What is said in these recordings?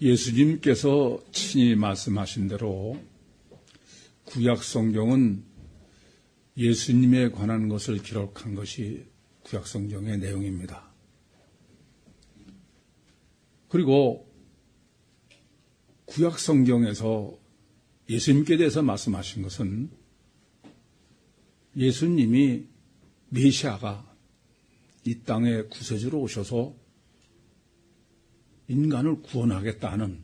예수님께서 친히 말씀하신 대로 구약 성경은 예수님에 관한 것을 기록한 것이 구약 성경의 내용입니다. 그리고 구약 성경에서 예수님께 대해서 말씀하신 것은 예수님이 메시아가 이 땅에 구세주로 오셔서 인간을 구원하겠다는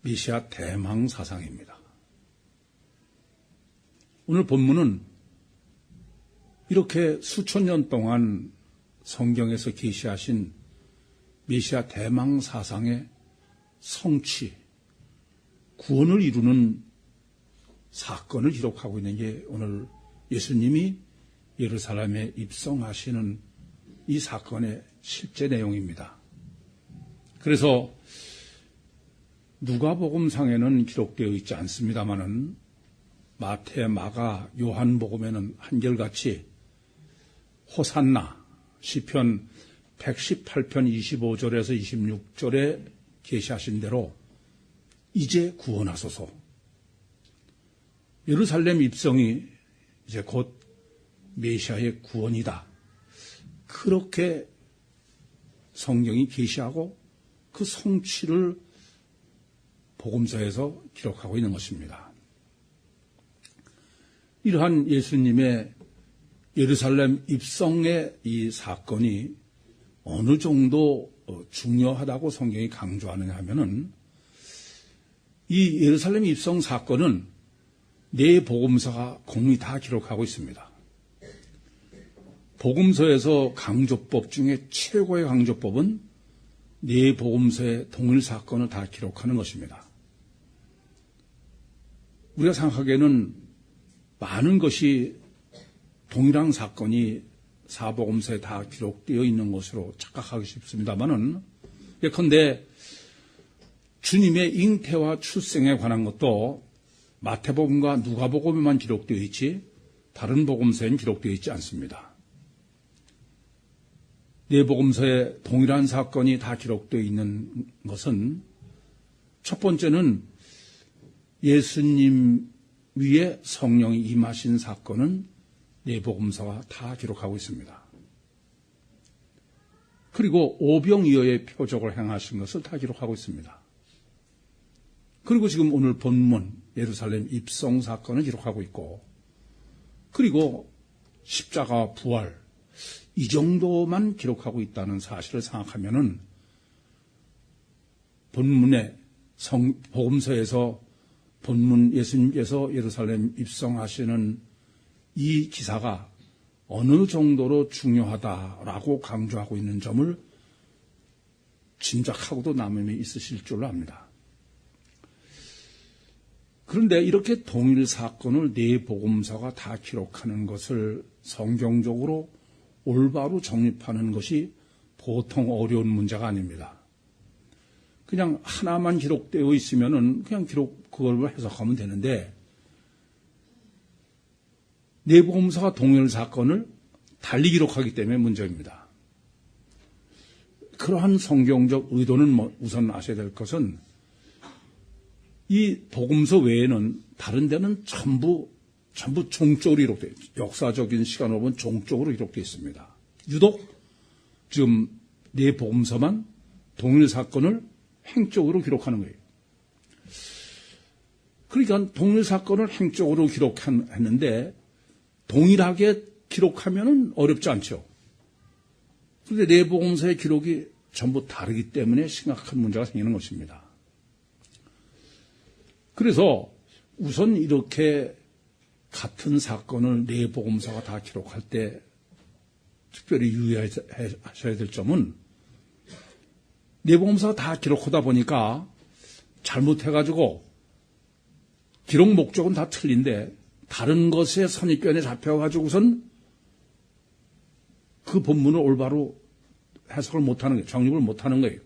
메시아 대망 사상입니다. 오늘 본문은 이렇게 수천 년 동안 성경에서 계시하신 메시아 대망 사상의 성취, 구원을 이루는 사건을 기록하고 있는 게 오늘 예수님이 예루살렘에 입성하시는 이 사건의 실제 내용입니다. 그래서 누가복음상에는 기록되어 있지 않습니다마는 마태, 마가, 요한복음에는 한결같이 호산나, 시편 118편 25절에서 26절에 계시하신 대로 이제 구원하소서. 예루살렘 입성이 이제 곧 메시아의 구원이다. 그렇게 성경이 계시하고 그 성취를 복음서에서 기록하고 있는 것입니다. 이러한 예수님의 예루살렘 입성의 이 사건이 어느 정도 중요하다고 성경이 강조하느냐 하면은 이 예루살렘 입성 사건은 네 복음서가 공히 다 기록하고 있습니다. 복음서에서 강조법 중에 최고의 강조법은 네 복음서의 동일 사건을 다 기록하는 것입니다. 우리가 생각하기에는 많은 것이 동일한 사건이 사복음서에 다 기록되어 있는 것으로 착각하기 쉽습니다만은 예컨대 주님의 잉태와 출생에 관한 것도 마태복음과 누가복음에만 기록되어 있지 다른 복음서에는 기록되어 있지 않습니다. 네 복음서에 동일한 사건이 다 기록되어 있는 것은 첫 번째는 예수님 위에 성령이 임하신 사건은 네 복음서가 다 기록하고 있습니다. 그리고 오병이어의 표적을 행하신 것을 다 기록하고 있습니다. 그리고 지금 오늘 본문 예루살렘 입성 사건을 기록하고 있고, 그리고 십자가 부활 이 정도만 기록하고 있다는 사실을 생각하면은 본문의 복음서에서 본문 예수님께서 예루살렘 입성하시는 이 기사가 어느 정도로 중요하다라고 강조하고 있는 점을 짐작하고도 남음이 있으실 줄로 압니다. 그런데 이렇게 동일 사건을 네 복음서가 다 기록하는 것을 성경적으로 올바로 정립하는 것이 보통 어려운 문제가 아닙니다. 그냥 하나만 기록되어 있으면은 그냥 그걸 해석하면 되는데, 네 복음서가 동일 사건을 달리 기록하기 때문에 문제입니다. 그러한 성경적 의도는 우선 아셔야 될 것은 이 복음서 외에는 다른 데는 전부 종적으로 기록되어 있습니다. 역사적인 시간으로 보면 종적으로 기록되어 있습니다. 유독 지금 네 복음서만 동일 사건을 행적으로 기록하는 거예요. 그러니까 동일 사건을 행적으로 기록했는데 동일하게 기록하면 어렵지 않죠. 그런데 네 복음서의 기록이 전부 다르기 때문에 심각한 문제가 생기는 것입니다. 그래서 우선 이렇게 같은 사건을 네 복음서가 다 기록할 때 특별히 유의하셔야 될 점은, 네 복음서가 다 기록하다 보니까 잘못해가지고 기록 목적은 다 틀린데 다른 것에 선입견에 잡혀가지고선 그 본문을 올바로 해석을 못하는 거예요. 정립을 못하는 거예요.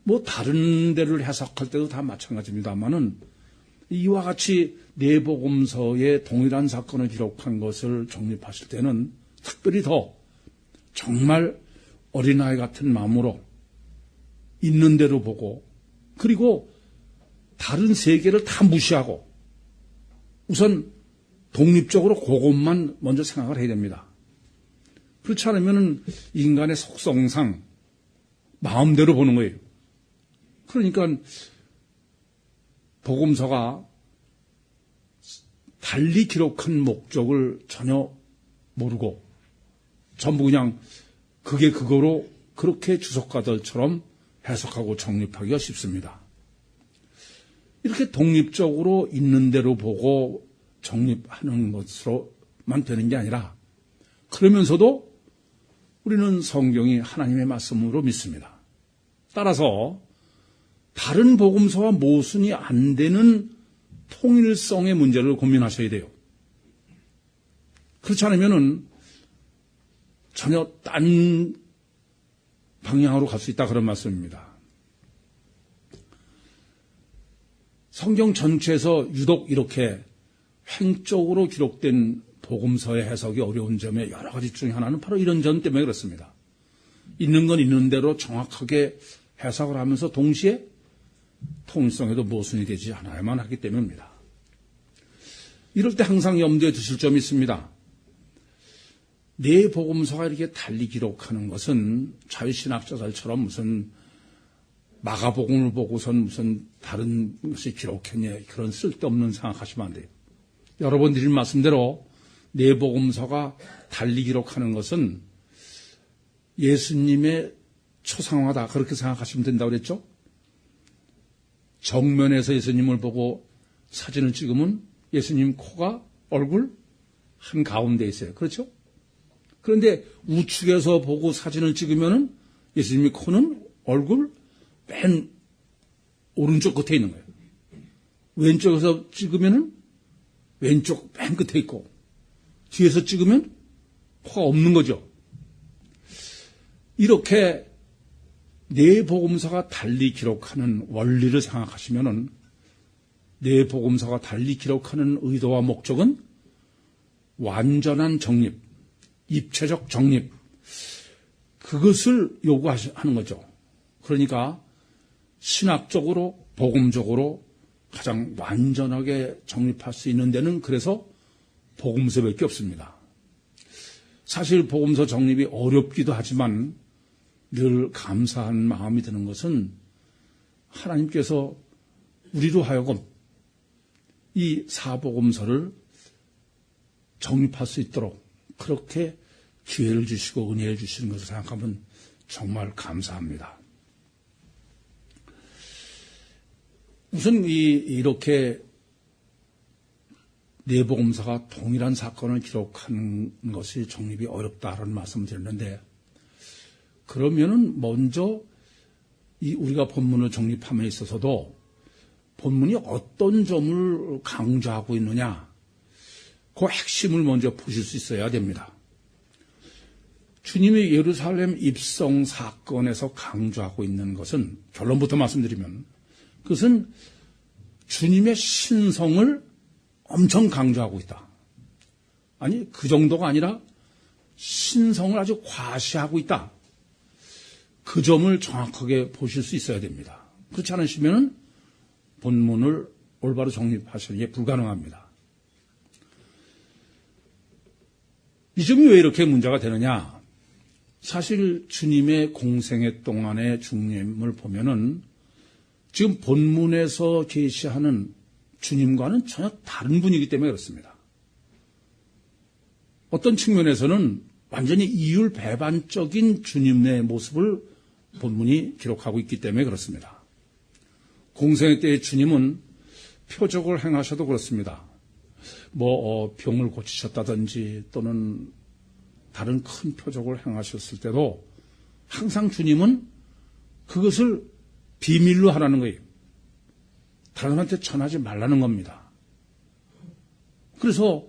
뭐 다른 데를 해석할 때도 다 마찬가지입니다만은 이와 같이 네 복음서의 동일한 사건을 기록한 것을 정립하실 때는 특별히 더 정말 어린아이 같은 마음으로 있는 대로 보고 그리고 다른 세계를 다 무시하고 우선 독립적으로 그것만 먼저 생각을 해야 됩니다. 그렇지 않으면 인간의 속성상 마음대로 보는 거예요. 그러니까 복음서가 달리 기록한 목적을 전혀 모르고 전부 그냥 그게 그거로 그렇게 주석가들처럼 해석하고 정립하기가 쉽습니다. 이렇게 독립적으로 있는 대로 보고 정립하는 것으로만 되는 게 아니라 그러면서도 우리는 성경이 하나님의 말씀으로 믿습니다. 따라서 다른 복음서와 모순이 안 되는 통일성의 문제를 고민하셔야 돼요. 그렇지 않으면 전혀 딴 방향으로 갈 수 있다 그런 말씀입니다. 성경 전체에서 유독 이렇게 횡적으로 기록된 복음서의 해석이 어려운 점의 여러 가지 중에 하나는 바로 이런 점 때문에 그렇습니다. 있는 건 있는 대로 정확하게 해석을 하면서 동시에 통일성에도 모순이 되지 않아야만 하기 때문입니다. 이럴 때 항상 염두에 두실 점이 있습니다. 네 복음서가 이렇게 달리 기록하는 것은 자유신학자들처럼 무슨 마가복음을 보고선 무슨 다른 것이 기록했냐 그런 쓸데없는 생각하시면 안 돼요. 여러 번 드린 말씀대로 네 복음서가 달리 기록하는 것은 예수님의 초상화다 그렇게 생각하시면 된다고 그랬죠. 정면에서 예수님을 보고 사진을 찍으면 예수님 코가 얼굴 한가운데 있어요. 그렇죠? 그런데 우측에서 보고 사진을 찍으면 예수님의 코는 얼굴 맨 오른쪽 끝에 있는 거예요. 왼쪽에서 찍으면 왼쪽 맨 끝에 있고 뒤에서 찍으면 코가 없는 거죠. 이렇게 네 복음서가 달리 기록하는 원리를 생각하시면은 네 복음서가 달리 기록하는 의도와 목적은 완전한 정립, 입체적 정립, 그것을 요구하는 거죠. 그러니까 신학적으로, 복음적으로 가장 완전하게 정립할 수 있는 데는 그래서 복음서밖에 없습니다. 사실 복음서 정립이 어렵기도 하지만 늘 감사한 마음이 드는 것은 하나님께서 우리로 하여금 이 사복음서를 정립할 수 있도록 그렇게 기회를 주시고 은혜를 주시는 것을 생각하면 정말 감사합니다. 우선 이렇게 네 복음서가 동일한 사건을 기록하는 것이 정립이 어렵다라는 말씀을 드렸는데 그러면은 먼저 우리가 본문을 정립함에 있어서도 본문이 어떤 점을 강조하고 있느냐 그 핵심을 먼저 보실 수 있어야 됩니다. 주님의 예루살렘 입성 사건에서 강조하고 있는 것은 결론부터 말씀드리면 그것은 주님의 신성을 엄청 강조하고 있다. 아니 그 정도가 아니라 신성을 아주 과시하고 있다. 그 점을 정확하게 보실 수 있어야 됩니다. 그렇지 않으시면 본문을 올바로 정립하시는 게 불가능합니다. 이 점이 왜 이렇게 문제가 되느냐? 사실 주님의 공생애 동안의 중림을 보면은 지금 본문에서 계시하는 주님과는 전혀 다른 분이기 때문에 그렇습니다. 어떤 측면에서는 완전히 이율배반적인 주님의 모습을 본문이 기록하고 있기 때문에 그렇습니다. 공생애 때의 주님은 표적을 행하셔도 그렇습니다. 병을 고치셨다든지 또는 다른 큰 표적을 행하셨을 때도 항상 주님은 그것을 비밀로 하라는 거예요. 다른 사람한테 전하지 말라는 겁니다. 그래서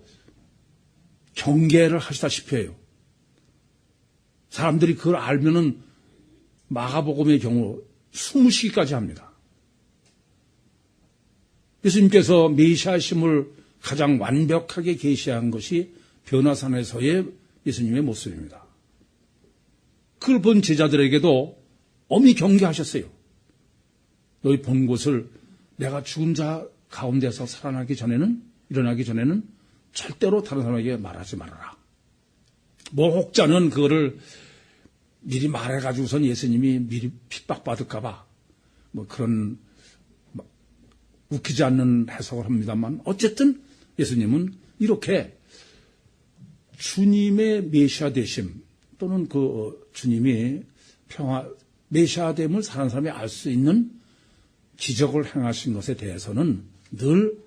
경계를 하시다시피 해요. 사람들이 그걸 알면은 마가복음의 경우 숨쉬기까지 합니다. 예수님께서 메시아심을 가장 완벽하게 계시한 것이 변화산에서의 예수님의 모습입니다. 그걸 본 제자들에게도 엄히 경계하셨어요. 너희 본 곳을 내가 죽은 자 가운데서 일어나기 전에는 절대로 다른 사람에게 말하지 말아라. 뭐 혹자는 그거를 미리 말해가지고선 예수님이 미리 핍박받을까봐 뭐 그런 웃기지 않는 해석을 합니다만, 어쨌든 예수님은 이렇게 주님의 메시아 되심 또는 그 주님이 메시아됨을 사는 사람이 알 수 있는 기적을 행하신 것에 대해서는 늘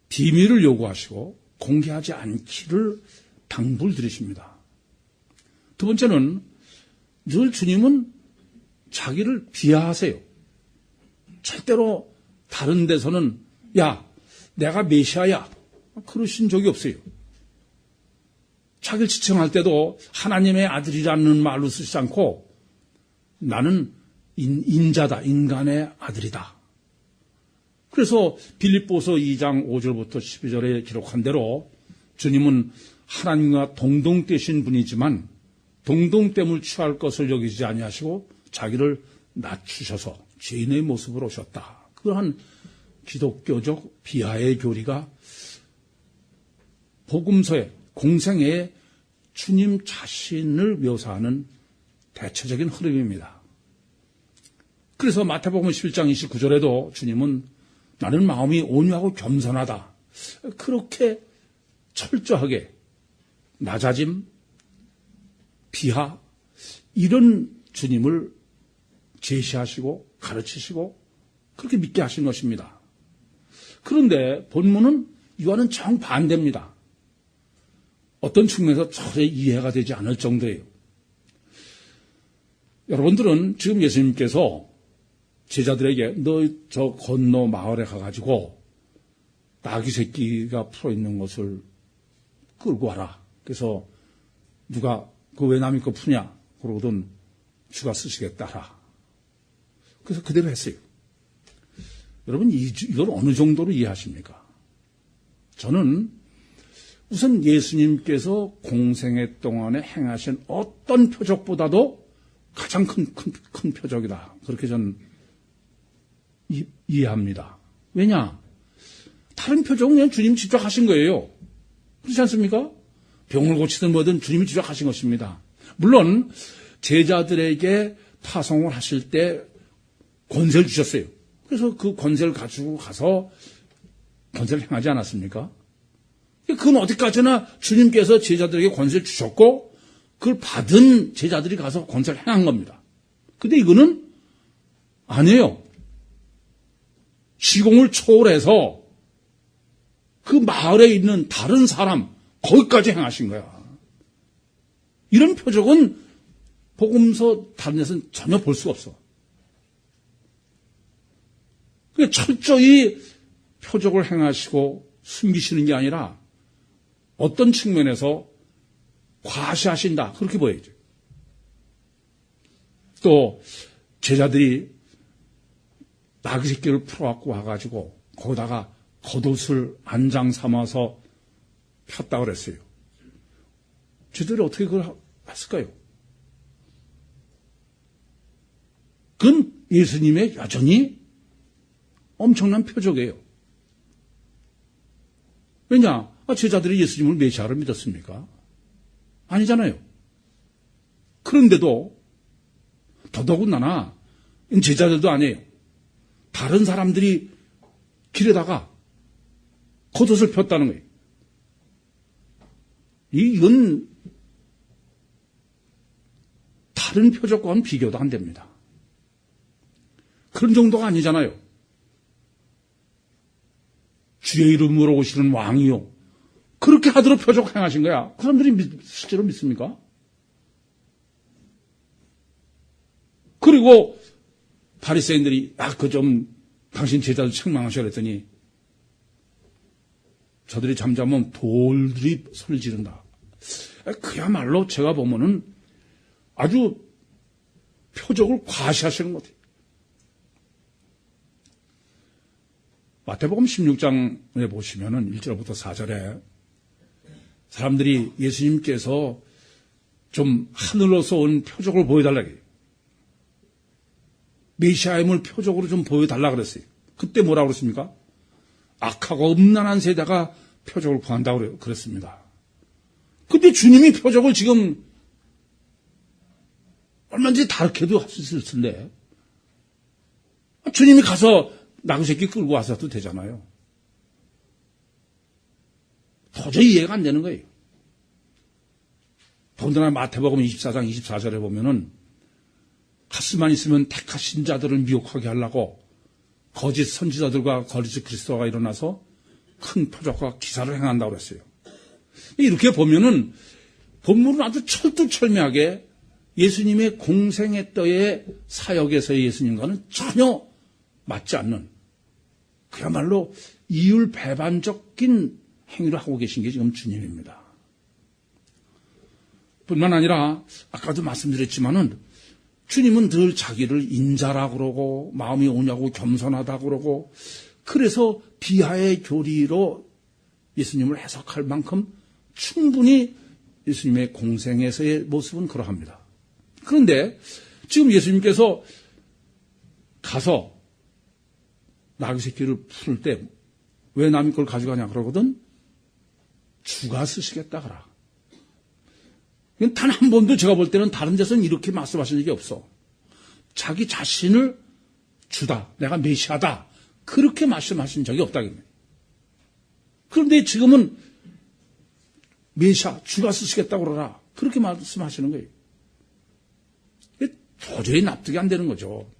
비밀을 요구하시고 공개하지 않기를 당부를 드리십니다. 두 번째는 늘 주님은 자기를 비하하세요. 절대로 다른 데서는 야, 내가 메시아야 그러신 적이 없어요. 자기를 지칭할 때도 하나님의 아들이라는 말로 쓰지 않고 나는 인자다, 인간의 아들이다. 그래서 빌립보서 2장 5절부터 12절에 기록한 대로 주님은 하나님과 동등되신 분이지만 동등됨을 취할 것을 여기지 아니하시고 자기를 낮추셔서 죄인의 모습으로 오셨다. 그러한 기독교적 비하의 교리가 복음서의 공생애에 주님 자신을 묘사하는 대체적인 흐름입니다. 그래서 마태복음 11장 29절에도 주님은 나는 마음이 온유하고 겸손하다. 그렇게 철저하게 낮아짐, 비하, 이런 주님을 제시하시고 가르치시고 그렇게 믿게 하신 것입니다. 그런데 본문은 이와는 정반대입니다. 어떤 측면에서 전혀 이해가 되지 않을 정도예요. 여러분들은 지금 예수님께서 제자들에게 너 저 건너 마을에 가가지고 나귀 새끼가 풀어있는 것을 끌고 와라. 그래서 누가 그 왜 남의 거 푸냐? 그러거든 주가 쓰시겠다 하라. 그래서 그대로 했어요. 여러분 이걸 어느 정도로 이해하십니까? 저는 우선 예수님께서 공생애 동안에 행하신 어떤 표적보다도 가장 큰 표적이다. 그렇게 저는 이해합니다. 왜냐? 다른 표적은 그냥 주님 직접 하신 거예요. 그렇지 않습니까? 병을 고치든 뭐든 주님이 직접 하신 것입니다. 물론 제자들에게 파송을 하실 때 권세를 주셨어요. 그래서 그 권세를 가지고 가서 권세를 행하지 않았습니까? 그건 어디까지나 주님께서 제자들에게 권세를 주셨고 그걸 받은 제자들이 가서 권세를 행한 겁니다. 근데 이거는 아니에요. 시공을 초월해서 그 마을에 있는 다른 사람 거기까지 행하신 거야. 이런 표적은 복음서 다른 데서는 전혀 볼 수가 없어. 철저히 표적을 행하시고 숨기시는 게 아니라 어떤 측면에서 과시하신다. 그렇게 보여야죠. 또 제자들이 나귀 새끼를 풀어갖고 와가지고 거기다가 겉옷을 안장 삼아서 폈다고 그랬어요. 제자들이 어떻게 그걸 했을까요? 그건 예수님의 여전히 엄청난 표적이에요. 왜냐? 제자들이 예수님을 메시아로 믿었습니까? 아니잖아요. 그런데도 더더군다나 제자들도 아니에요. 다른 사람들이 길에다가 겉옷을 폈다는 거예요. 이건 다른 표적과는 비교도 안 됩니다. 그런 정도가 아니잖아요. 주의 이름으로 오시는 왕이요. 그렇게 하도록 표적 행하신 거야. 그 사람들이 실제로 믿습니까? 그리고 바리새인들이 당신 제자들 책망하셔 그랬더니 저들이 잠자면 돌들이 소리 지른다. 그야말로 제가 보면은 아주 표적을 과시하시는 것 같아요. 마태복음 16장에 보시면은 1절부터 4절에 사람들이 예수님께서 좀 하늘로서 온 표적을 보여달라고 해요. 메시아임을 표적으로 좀 보여달라 그랬어요. 그때 뭐라고 그랬습니까? 악하고 음란한 세대가 표적을 구한다고 그랬습니다. 근데 주님이 표적을 지금 얼마든지 다르게도 할 수 있을 텐데 주님이 가서 나그 새끼 끌고 와서도 되잖아요. 도저히 이해가 안 되는 거예요. 더군다나 마태복음 24장 24절에 보면은 가스만 있으면 택하신 자들을 미혹하게 하려고 거짓 선지자들과 거짓 그리스도가 일어나서 큰 표적과 기사를 행한다고 그랬어요. 이렇게 보면은 본문은 아주 철두철미하게 예수님의 공생의 때의 사역에서의 예수님과는 전혀 맞지 않는 그야말로 이율배반적인 행위를 하고 계신 게 지금 주님입니다. 뿐만 아니라 아까도 말씀드렸지만은 주님은 늘 자기를 인자라고 그러고 마음이 오냐고 겸손하다고 그러고 그래서 비하의 교리로 예수님을 해석할 만큼 충분히 예수님의 공생에서의 모습은 그러합니다. 그런데 지금 예수님께서 가서 나귀 새끼를 풀 때 왜 남의 걸 가져가냐 그러거든? 주가 쓰시겠다 그라. 단 한 번도 제가 볼 때는 다른 데서는 이렇게 말씀하신 적이 없어. 자기 자신을 주다, 내가 메시아다 그렇게 말씀하신 적이 없다. 그런데 지금은 메시아, 주가 쓰시겠다고 그러라 그렇게 말씀하시는 거예요. 도저히 납득이 안 되는 거죠.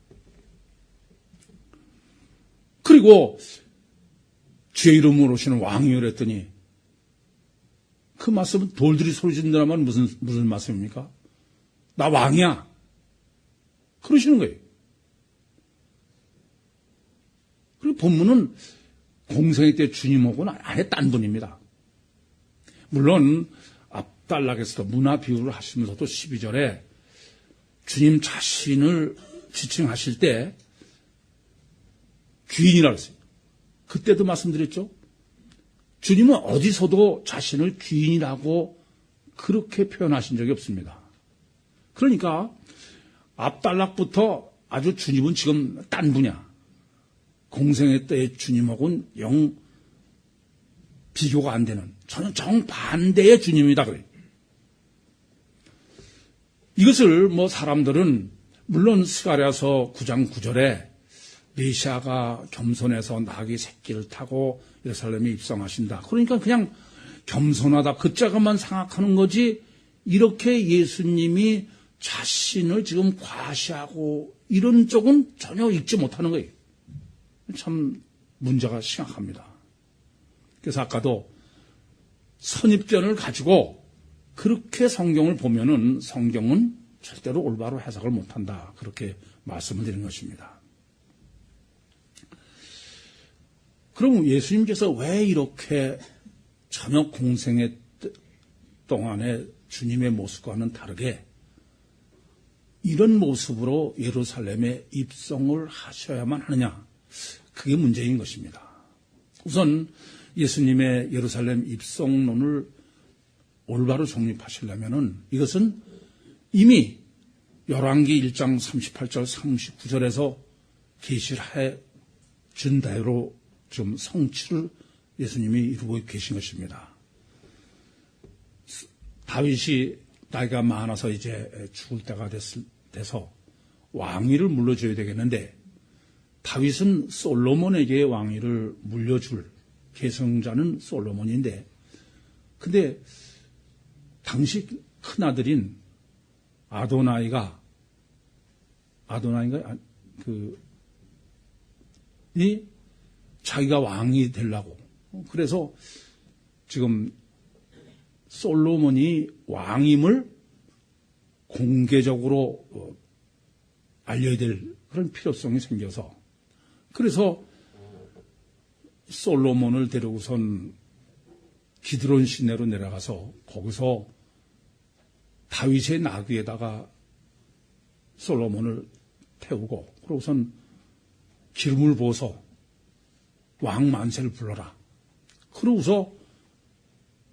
그리고 주의 이름으로 오시는 왕이요 그랬더니 그 말씀은 돌들이 소리 지른다면 무슨 말씀입니까? 나 왕이야. 그러시는 거예요. 그리고 본문은 공생의 때 주님하고는 아예 딴 분입니다. 물론 앞단락에서도 문화 비유를 하시면서도 12절에 주님 자신을 지칭하실 때 귀인이라고 했어요. 그때도 말씀드렸죠. 주님은 어디서도 자신을 귀인이라고 그렇게 표현하신 적이 없습니다. 그러니까 앞단락부터 아주 주님은 지금 딴 분야. 공생의 때의 주님하고는 영 비교가 안 되는 저는 정반대의 주님이다 그래요. 이것을 사람들은 물론 스가랴서 9장 9절에 메시아가 겸손해서 나귀 새끼를 타고 예루살렘에 입성하신다. 그러니까 그냥 겸손하다 그 자가만 생각하는 거지 이렇게 예수님이 자신을 지금 과시하고 이런 쪽은 전혀 읽지 못하는 거예요. 참 문제가 심각합니다. 그래서 아까도 선입견을 가지고 그렇게 성경을 보면은 성경은 절대로 올바로 해석을 못한다. 그렇게 말씀을 드린 것입니다. 그럼 예수님께서 왜 이렇게 전혀 공생의 동안에 주님의 모습과는 다르게 이런 모습으로 예루살렘에 입성을 하셔야만 하느냐? 그게 문제인 것입니다. 우선 예수님의 예루살렘 입성론을 올바로 정립하시려면은 이것은 이미 열왕기 1장 38절 39절에서 계시를 해 준 대로 좀 성취를 예수님이 이루고 계신 것입니다. 다윗이 나이가 많아서 이제 죽을 때가 돼서 왕위를 물려줘야 되겠는데 다윗은 솔로몬에게 왕위를 물려줄 계승자는 솔로몬인데 근데 당시 큰아들인 아도나이가 자기가 왕이 되려고 그래서 지금 솔로몬이 왕임을 공개적으로 알려야 될 그런 필요성이 생겨서 그래서 솔로몬을 데리고선 기드론 시내로 내려가서 거기서 다윗의 나귀에다가 솔로몬을 태우고 그러고선 기름을 부어서 왕 만세를 불러라. 그러고서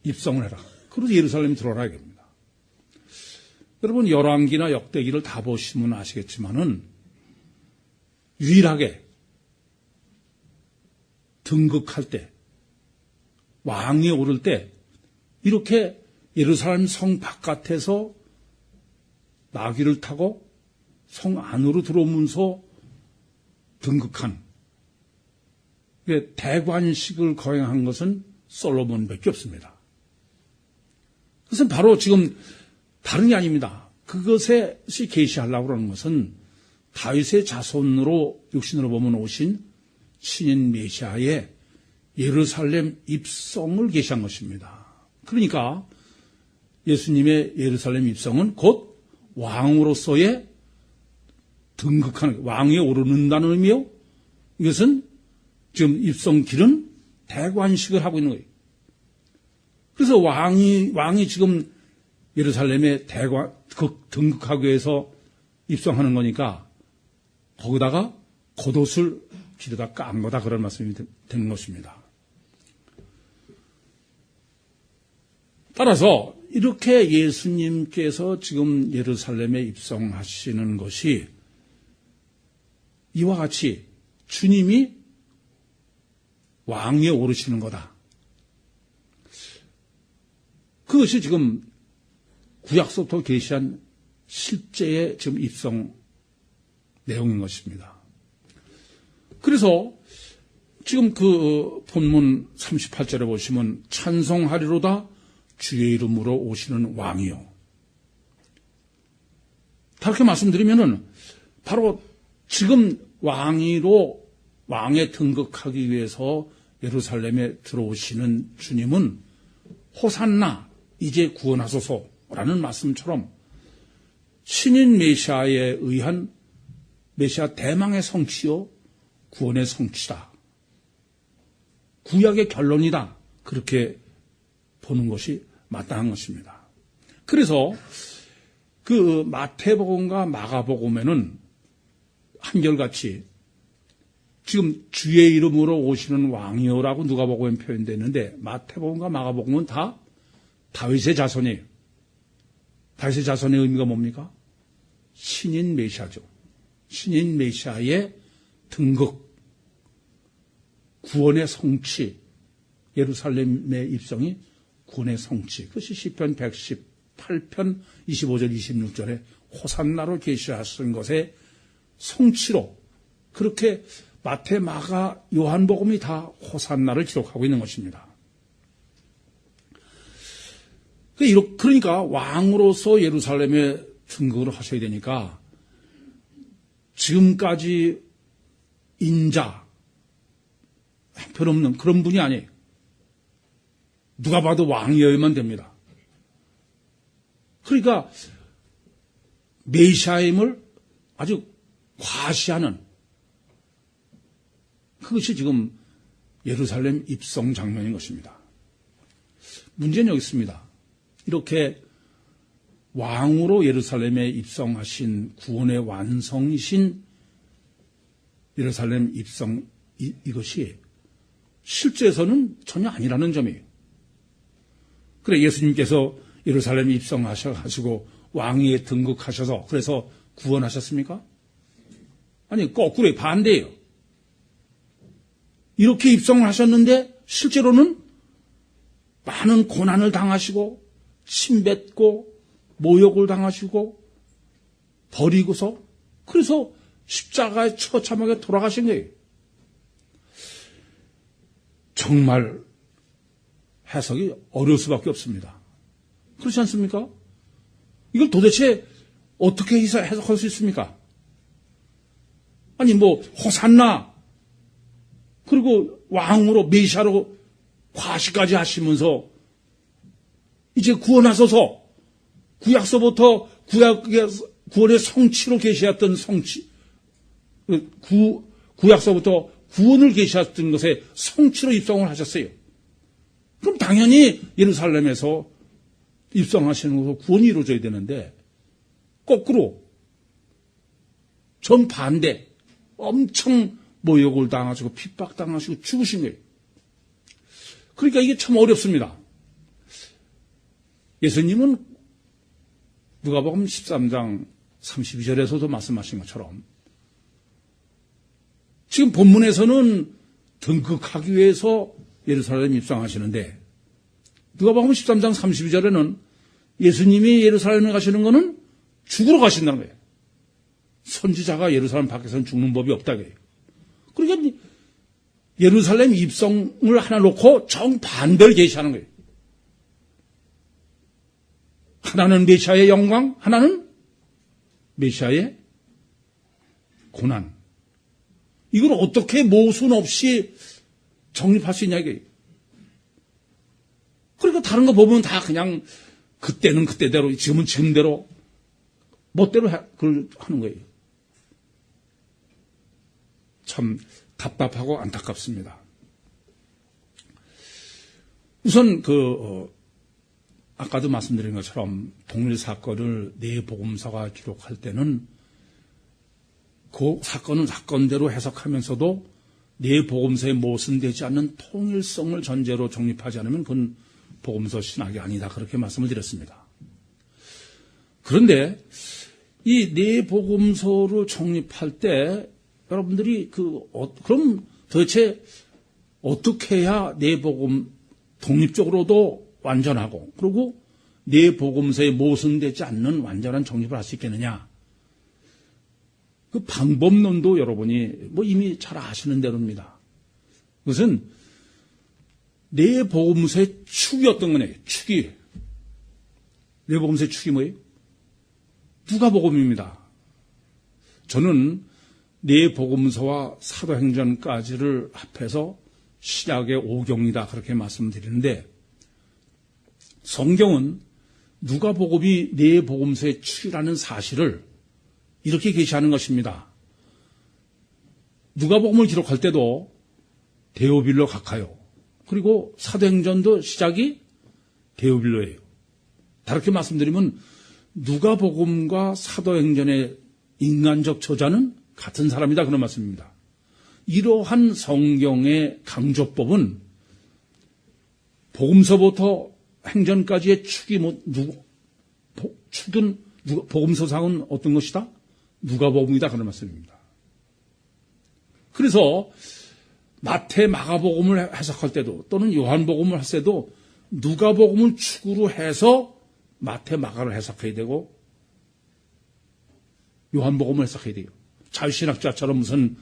입성을 해라. 그러고 예루살렘에 들어오라 이겁니다. 여러분 열왕기나 역대기를 다 보시면 아시겠지만은 유일하게 등극할 때, 왕위에 오를 때 이렇게 예루살렘 성 바깥에서 나귀를 타고 성 안으로 들어오면서 등극한 대관식을 거행한 것은 솔로몬밖에 없습니다. 그것은 바로 지금 다른 게 아닙니다. 그것이 계시하려고 하는 것은 다윗의 자손으로 육신으로 보면 오신 신인 메시아의 예루살렘 입성을 계시한 것입니다. 그러니까 예수님의 예루살렘 입성은 곧 왕으로서의 등극하는, 왕위에 오르는다는 의미요. 이것은 지금 입성길은 대관식을 하고 있는 거예요. 그래서 왕이 지금 예루살렘에 등극하기 위해서 입성하는 거니까 거기다가 겉옷을 길에다 깐 거다, 그런 말씀이 되는 것입니다. 따라서 이렇게 예수님께서 지금 예루살렘에 입성하시는 것이 이와 같이 주님이 왕위에 오르시는 거다. 그것이 지금 구약서부터 계시한 실제의 지금 입성 내용인 것입니다. 그래서 지금 그 본문 38절에 보시면 찬송하리로다 주의 이름으로 오시는 왕이요. 다르게 말씀드리면은 바로 지금 왕에 등극하기 위해서 예루살렘에 들어오시는 주님은 호산나 이제 구원하소서라는 말씀처럼 신인 메시아에 의한 메시아 대망의 성취요 구원의 성취다. 구약의 결론이다. 그렇게 보는 것이 마땅한 것입니다. 그래서 그 마태복음과 마가복음에는 한결같이 지금 주의 이름으로 오시는 왕이요라고 누가복음에 표현되어 있는데 마태복음과 마가복음은 다 다윗의 자손이에요. 다윗의 자손의 의미가 뭡니까? 신인 메시아죠. 신인 메시아의 등극, 구원의 성취, 예루살렘의 입성이 구원의 성취. 그것이 시편 118편 25절 26절에 호산나로 계시하신 것의 성취로 그렇게 마태, 마가, 요한복음이 다 호산나를 기록하고 있는 것입니다. 그러니까 왕으로서 예루살렘에 등극을 하셔야 되니까 지금까지 인자, 형편없는 그런 분이 아니에요. 누가 봐도 왕이어야만 됩니다. 그러니까 메시아임을 아주 과시하는 그것이 지금 예루살렘 입성 장면인 것입니다. 문제는 여기 있습니다. 이렇게 왕으로 예루살렘에 입성하신 구원의 완성이신 예루살렘 입성 이것이 실제에서는 전혀 아니라는 점이에요. 그래 예수님께서 예루살렘에 입성하시고 왕위에 등극하셔서 그래서 구원하셨습니까? 아니 거꾸로 반대예요. 이렇게 입성을 하셨는데 실제로는 많은 고난을 당하시고 침뱉고 모욕을 당하시고 버리고서 그래서 십자가에 처참하게 돌아가신 거예요. 정말 해석이 어려울 수밖에 없습니다. 그렇지 않습니까? 이걸 도대체 어떻게 해석할 수 있습니까? 아니 호산나 그리고 왕으로 메시아로 과시까지 하시면서 이제 구원하소서 구약서부터 구원의 성취로 계시했던 성취 구약서부터 구원을 계시했던 것에 성취로 입성을 하셨어요. 그럼 당연히 예루살렘에서 입성하시는 것으로 구원이 이루어져야 되는데 거꾸로 정반대 엄청 모욕을 당하시고 핍박당하시고 죽으신 거예요. 그러니까 이게 참 어렵습니다. 예수님은 누가복음 13장 32절에서도 말씀하신 것처럼 지금 본문에서는 등극하기 위해서 예루살렘 입성하시는데 누가복음 13장 32절에는 예수님이 예루살렘에 가시는 것은 죽으러 가신다는 거예요. 선지자가 예루살렘 밖에서는 죽는 법이 없다고 해요. 그러니까 예루살렘 입성을 하나 놓고 정반대를 계시하는 거예요. 하나는 메시아의 영광, 하나는 메시아의 고난. 이걸 어떻게 모순 없이 정립할 수 있냐 이거예요. 그러니까 다른 거 보면 다 그냥 그때는 그때대로, 지금은 지금대로 멋대로 그걸 하는 거예요. 참 답답하고 안타깝습니다. 우선 아까도 말씀드린 것처럼 동일 사건을 네 복음서가 기록할 때는 그 사건은 사건대로 해석하면서도 네 복음서에 모순되지 않는 통일성을 전제로 정립하지 않으면 그건 복음서 신학이 아니다. 그렇게 말씀을 드렸습니다. 그런데 이 네 복음서를 정립할 때 여러분들이 그럼 도대체 어떻게 해야 네 복음 독립적으로도 완전하고 그리고 네 복음서에 모순되지 않는 완전한 정립을 할 수 있겠느냐? 그 방법론도 여러분이 이미 잘 아시는 대로입니다. 그것은 네 복음서의 축이 어떤 거냐? 축이. 네 복음서의 축이 뭐예요? 누가복음입니다. 저는 네 복음서와 사도행전까지를 합해서 신약의 오경이다 그렇게 말씀드리는데 성경은 누가복음이 네 복음서의 축이라는 사실을 이렇게 계시하는 것입니다. 누가복음을 기록할 때도 데오빌로 각하요. 그리고 사도행전도 시작이 데오빌로예요. 다르게 말씀드리면 누가복음과 사도행전의 인간적 저자는 같은 사람이다 그런 말씀입니다. 이러한 성경의 강조법은 복음서부터 행전까지의 축이 축은 복음서상은 어떤 것이다? 누가복음이다 그런 말씀입니다. 그래서 마태, 마가복음을 해석할 때도 또는 요한복음을 할 때도 누가복음을 축으로 해서 마태, 마가를 해석해야 되고 요한복음을 해석해야 돼요. 자유신학자처럼 무슨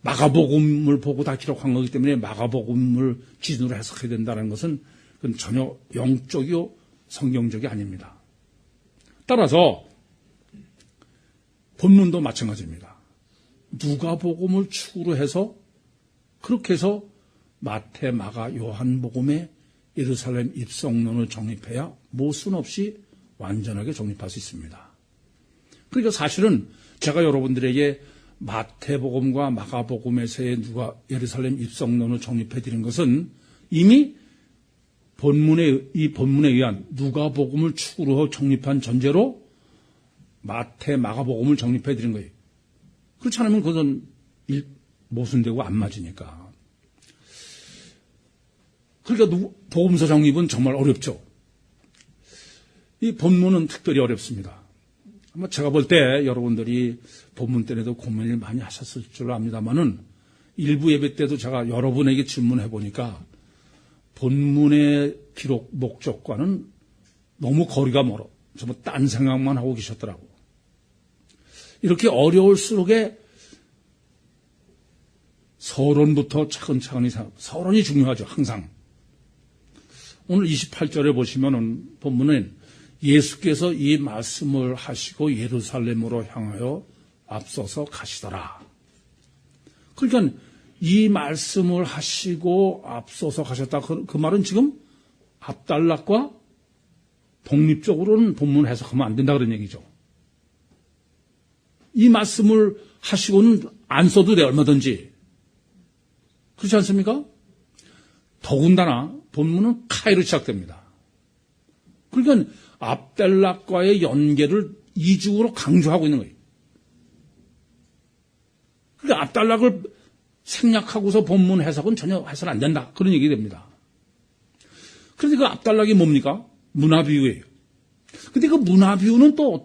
마가복음을 보고 다 기록한 거기 때문에 마가복음을 기준으로 해석해야 된다는 것은 그건 전혀 영적이요 성경적이 아닙니다. 따라서 본문도 마찬가지입니다. 누가복음을 축으로 해서 그렇게 해서 마태, 마가, 요한복음의 예루살렘 입성론을 정립해야 모순 없이 완전하게 정립할 수 있습니다. 그러니까 사실은 제가 여러분들에게 마태복음과 마가복음에서의 예루살렘 입성론을 정립해 드린 것은 이미 이 본문에 의한 누가복음을 축으로 정립한 전제로 마태, 마가복음을 정립해 드린 거예요. 그렇지 않으면 그건 모순되고 안 맞으니까. 그러니까 복음서 정립은 정말 어렵죠. 이 본문은 특별히 어렵습니다. 아마 제가 볼 때 여러분들이 본문 때에도 고민을 많이 하셨을 줄 압니다만은 일부 예배 때도 제가 여러분에게 질문해 보니까 본문의 기록 목적과는 너무 거리가 멀어. 정말 딴 생각만 하고 계셨더라고. 이렇게 어려울수록에 서론부터 차근차근히 서론이 중요하죠. 항상. 오늘 28절에 보시면은 본문은 예수께서 이 말씀을 하시고 예루살렘으로 향하여 앞서서 가시더라. 그러니까 이 말씀을 하시고 앞서서 가셨다. 그 말은 지금 압달락과 독립적으로는 본문 해석하면 안 된다 그런 얘기죠. 이 말씀을 하시고는 안 써도 돼 얼마든지. 그렇지 않습니까? 더군다나 본문은 카이로 시작됩니다. 그러니까 압달락과의 연계를 이중으로 강조하고 있는 거예요. 그러니까 압달락을 생략하고서 본문 해석은 전혀 해서는 안 된다. 그런 얘기 됩니다. 그런데 그 압달락이 뭡니까? 문화비유예요. 근데 그 문화비유는 또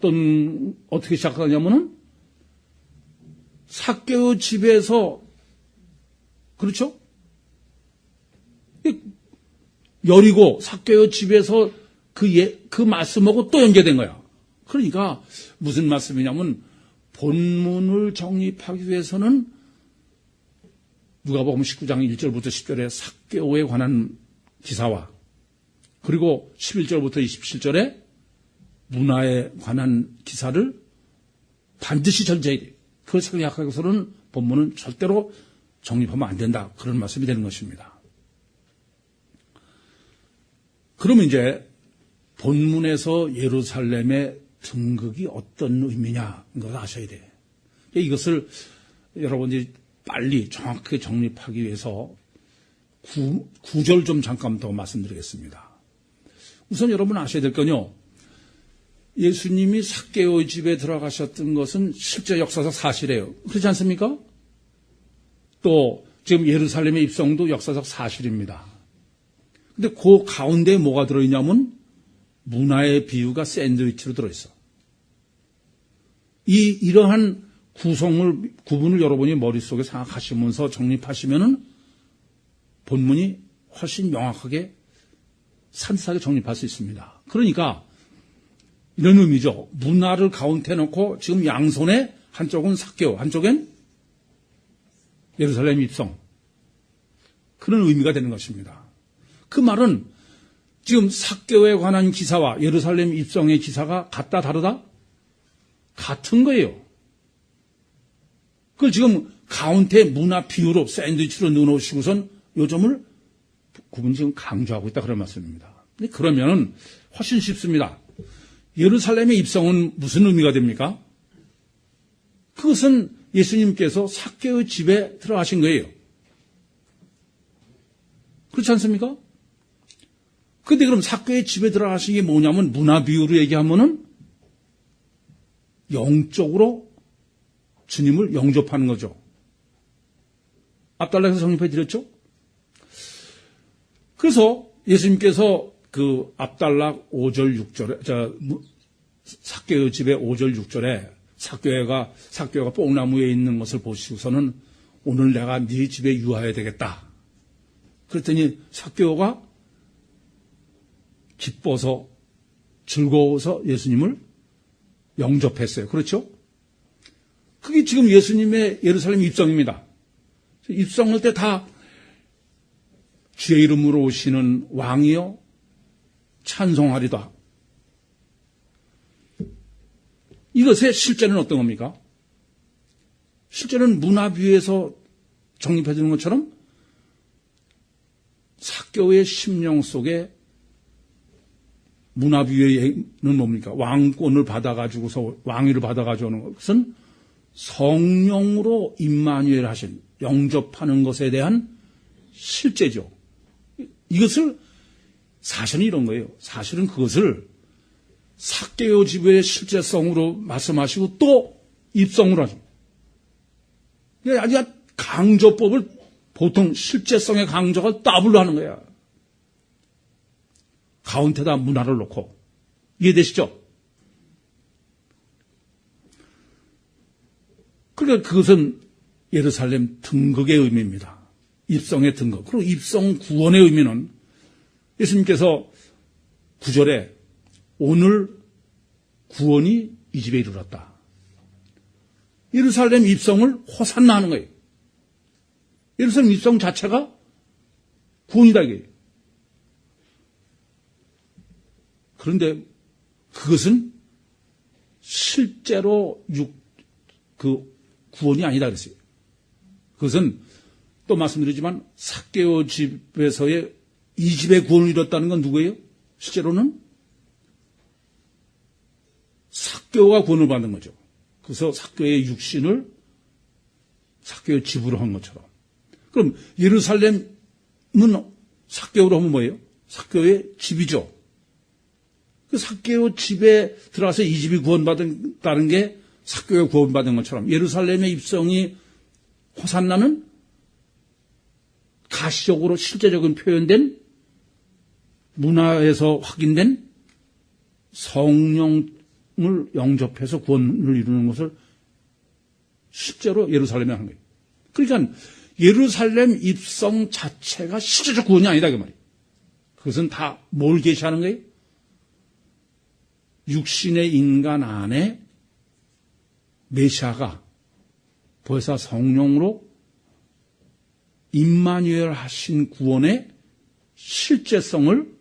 어떻게 시작하냐면은 삭개오 집에서 그렇죠? 여리고 삭개오 집에서 그 말씀하고 또 연계된 거야. 그러니까 무슨 말씀이냐면 본문을 정립하기 위해서는 누가복음 19장 1절부터 10절에 삭개오에 관한 기사와 그리고 11절부터 27절에 문화에 관한 기사를 반드시 전제해야 돼. 그걸 생략하고서는 본문은 절대로 정립하면 안 된다. 그런 말씀이 되는 것입니다. 그러면 이제 본문에서 예루살렘의 등극이 어떤 의미냐 이걸 아셔야 돼. 이것을 여러분들이 빨리 정확하게 정립하기 위해서 구절 좀 잠깐 더 말씀드리겠습니다. 우선 여러분 아셔야 될 건요. 예수님이 삭개오 집에 들어가셨던 것은 실제 역사적 사실이에요. 그렇지 않습니까? 또 지금 예루살렘의 입성도 역사적 사실입니다. 근데 그 가운데 뭐가 들어있냐면 문화의 비유가 샌드위치로 들어있어. 이러한 구분을 여러분이 머릿속에 생각하시면서 정립하시면은 본문이 훨씬 명확하게 산뜻하게 정립할 수 있습니다. 그러니까 이런 의미죠. 문화를 가운데 놓고 지금 양손에 한쪽은 삭개오, 한쪽엔 예루살렘 입성. 그런 의미가 되는 것입니다. 그 말은 지금 삭개오에 관한 기사와 예루살렘 입성의 기사가 같다 다르다? 같은 거예요. 그걸 지금 가운데 문화 비유로 샌드위치로 넣어놓으시고선 요 점을 구분 지금 강조하고 있다 그런 말씀입니다. 그러면은 훨씬 쉽습니다. 예루살렘의 입성은 무슨 의미가 됩니까? 그것은 예수님께서 삭개오의 집에 들어가신 거예요. 그렇지 않습니까? 근데 그럼 삭개오의 집에 들어가신 게 뭐냐면 문화 비유로 얘기하면은 영적으로 주님을 영접하는 거죠. 앞달락에서 정립해 드렸죠? 그래서 예수님께서 그 앞달락 5절 6절에 삭개오 집의 5절 6절에 삭개오가 뽕나무에 있는 것을 보시고서는 오늘 내가 네 집에 유하여야 되겠다. 그랬더니 삭개오가 기뻐서 즐거워서 예수님을 영접했어요. 그렇죠? 그게 지금 예수님의 예루살렘 입성입니다. 입성할 때 다 주의 이름으로 오시는 왕이여 찬송하리다. 이것의 실제는 어떤 겁니까? 실제는 문화비유에서 정립해 주는 것처럼 삭개오의 심령 속에 문화비유에는 뭡니까? 왕권을 받아가지고서 왕위를 받아가지고 오는 것은 성령으로 임마누엘 하신 영접하는 것에 대한 실제죠. 이것을 사실은 이런 거예요. 사실은 그것을 삭개오 집의 실제성으로 말씀하시고 또 입성으로 하십니다. 아주 강조법을 보통 실제성의 강조가 더블로 하는 거야. 가운데다 문화를 놓고. 이해되시죠? 그러니까 그것은 예루살렘 등극의 의미입니다. 입성의 등극. 그리고 입성 구원의 의미는 예수님께서 9절에 오늘 구원이 이 집에 이르렀다. 예루살렘 입성을 호산나 하는 거예요. 예루살렘 입성 자체가 구원이다 이게. 그런데 그것은 실제로 구원이 아니다 그랬어요. 그것은 또 말씀드리지만 삭개오 집에서의 이 집의 구원을 이뤘다는 건 누구예요? 실제로는 삭개오가 구원을 받는 거죠. 그래서 삭개오의 육신을 삭개오 집으로 한 것처럼. 그럼 예루살렘은 삭개오로 하면 뭐예요? 삭개오의 집이죠. 그 삭개오 집에 들어가서 이 집이 구원받았다는 게 삭개오가 구원받은 것처럼 예루살렘의 입성이 호산나는 가시적으로 실제적인 표현된 문화에서 확인된 성령을 영접해서 구원을 이루는 것을 실제로 예루살렘에 한 거예요. 그러니까 예루살렘 입성 자체가 실제적 구원이 아니다 그 말이에요. 그것은 다 뭘 계시하는 거예요? 육신의 인간 안에 메시아가 보혜사 성령으로 임마누엘 하신 구원의 실제성을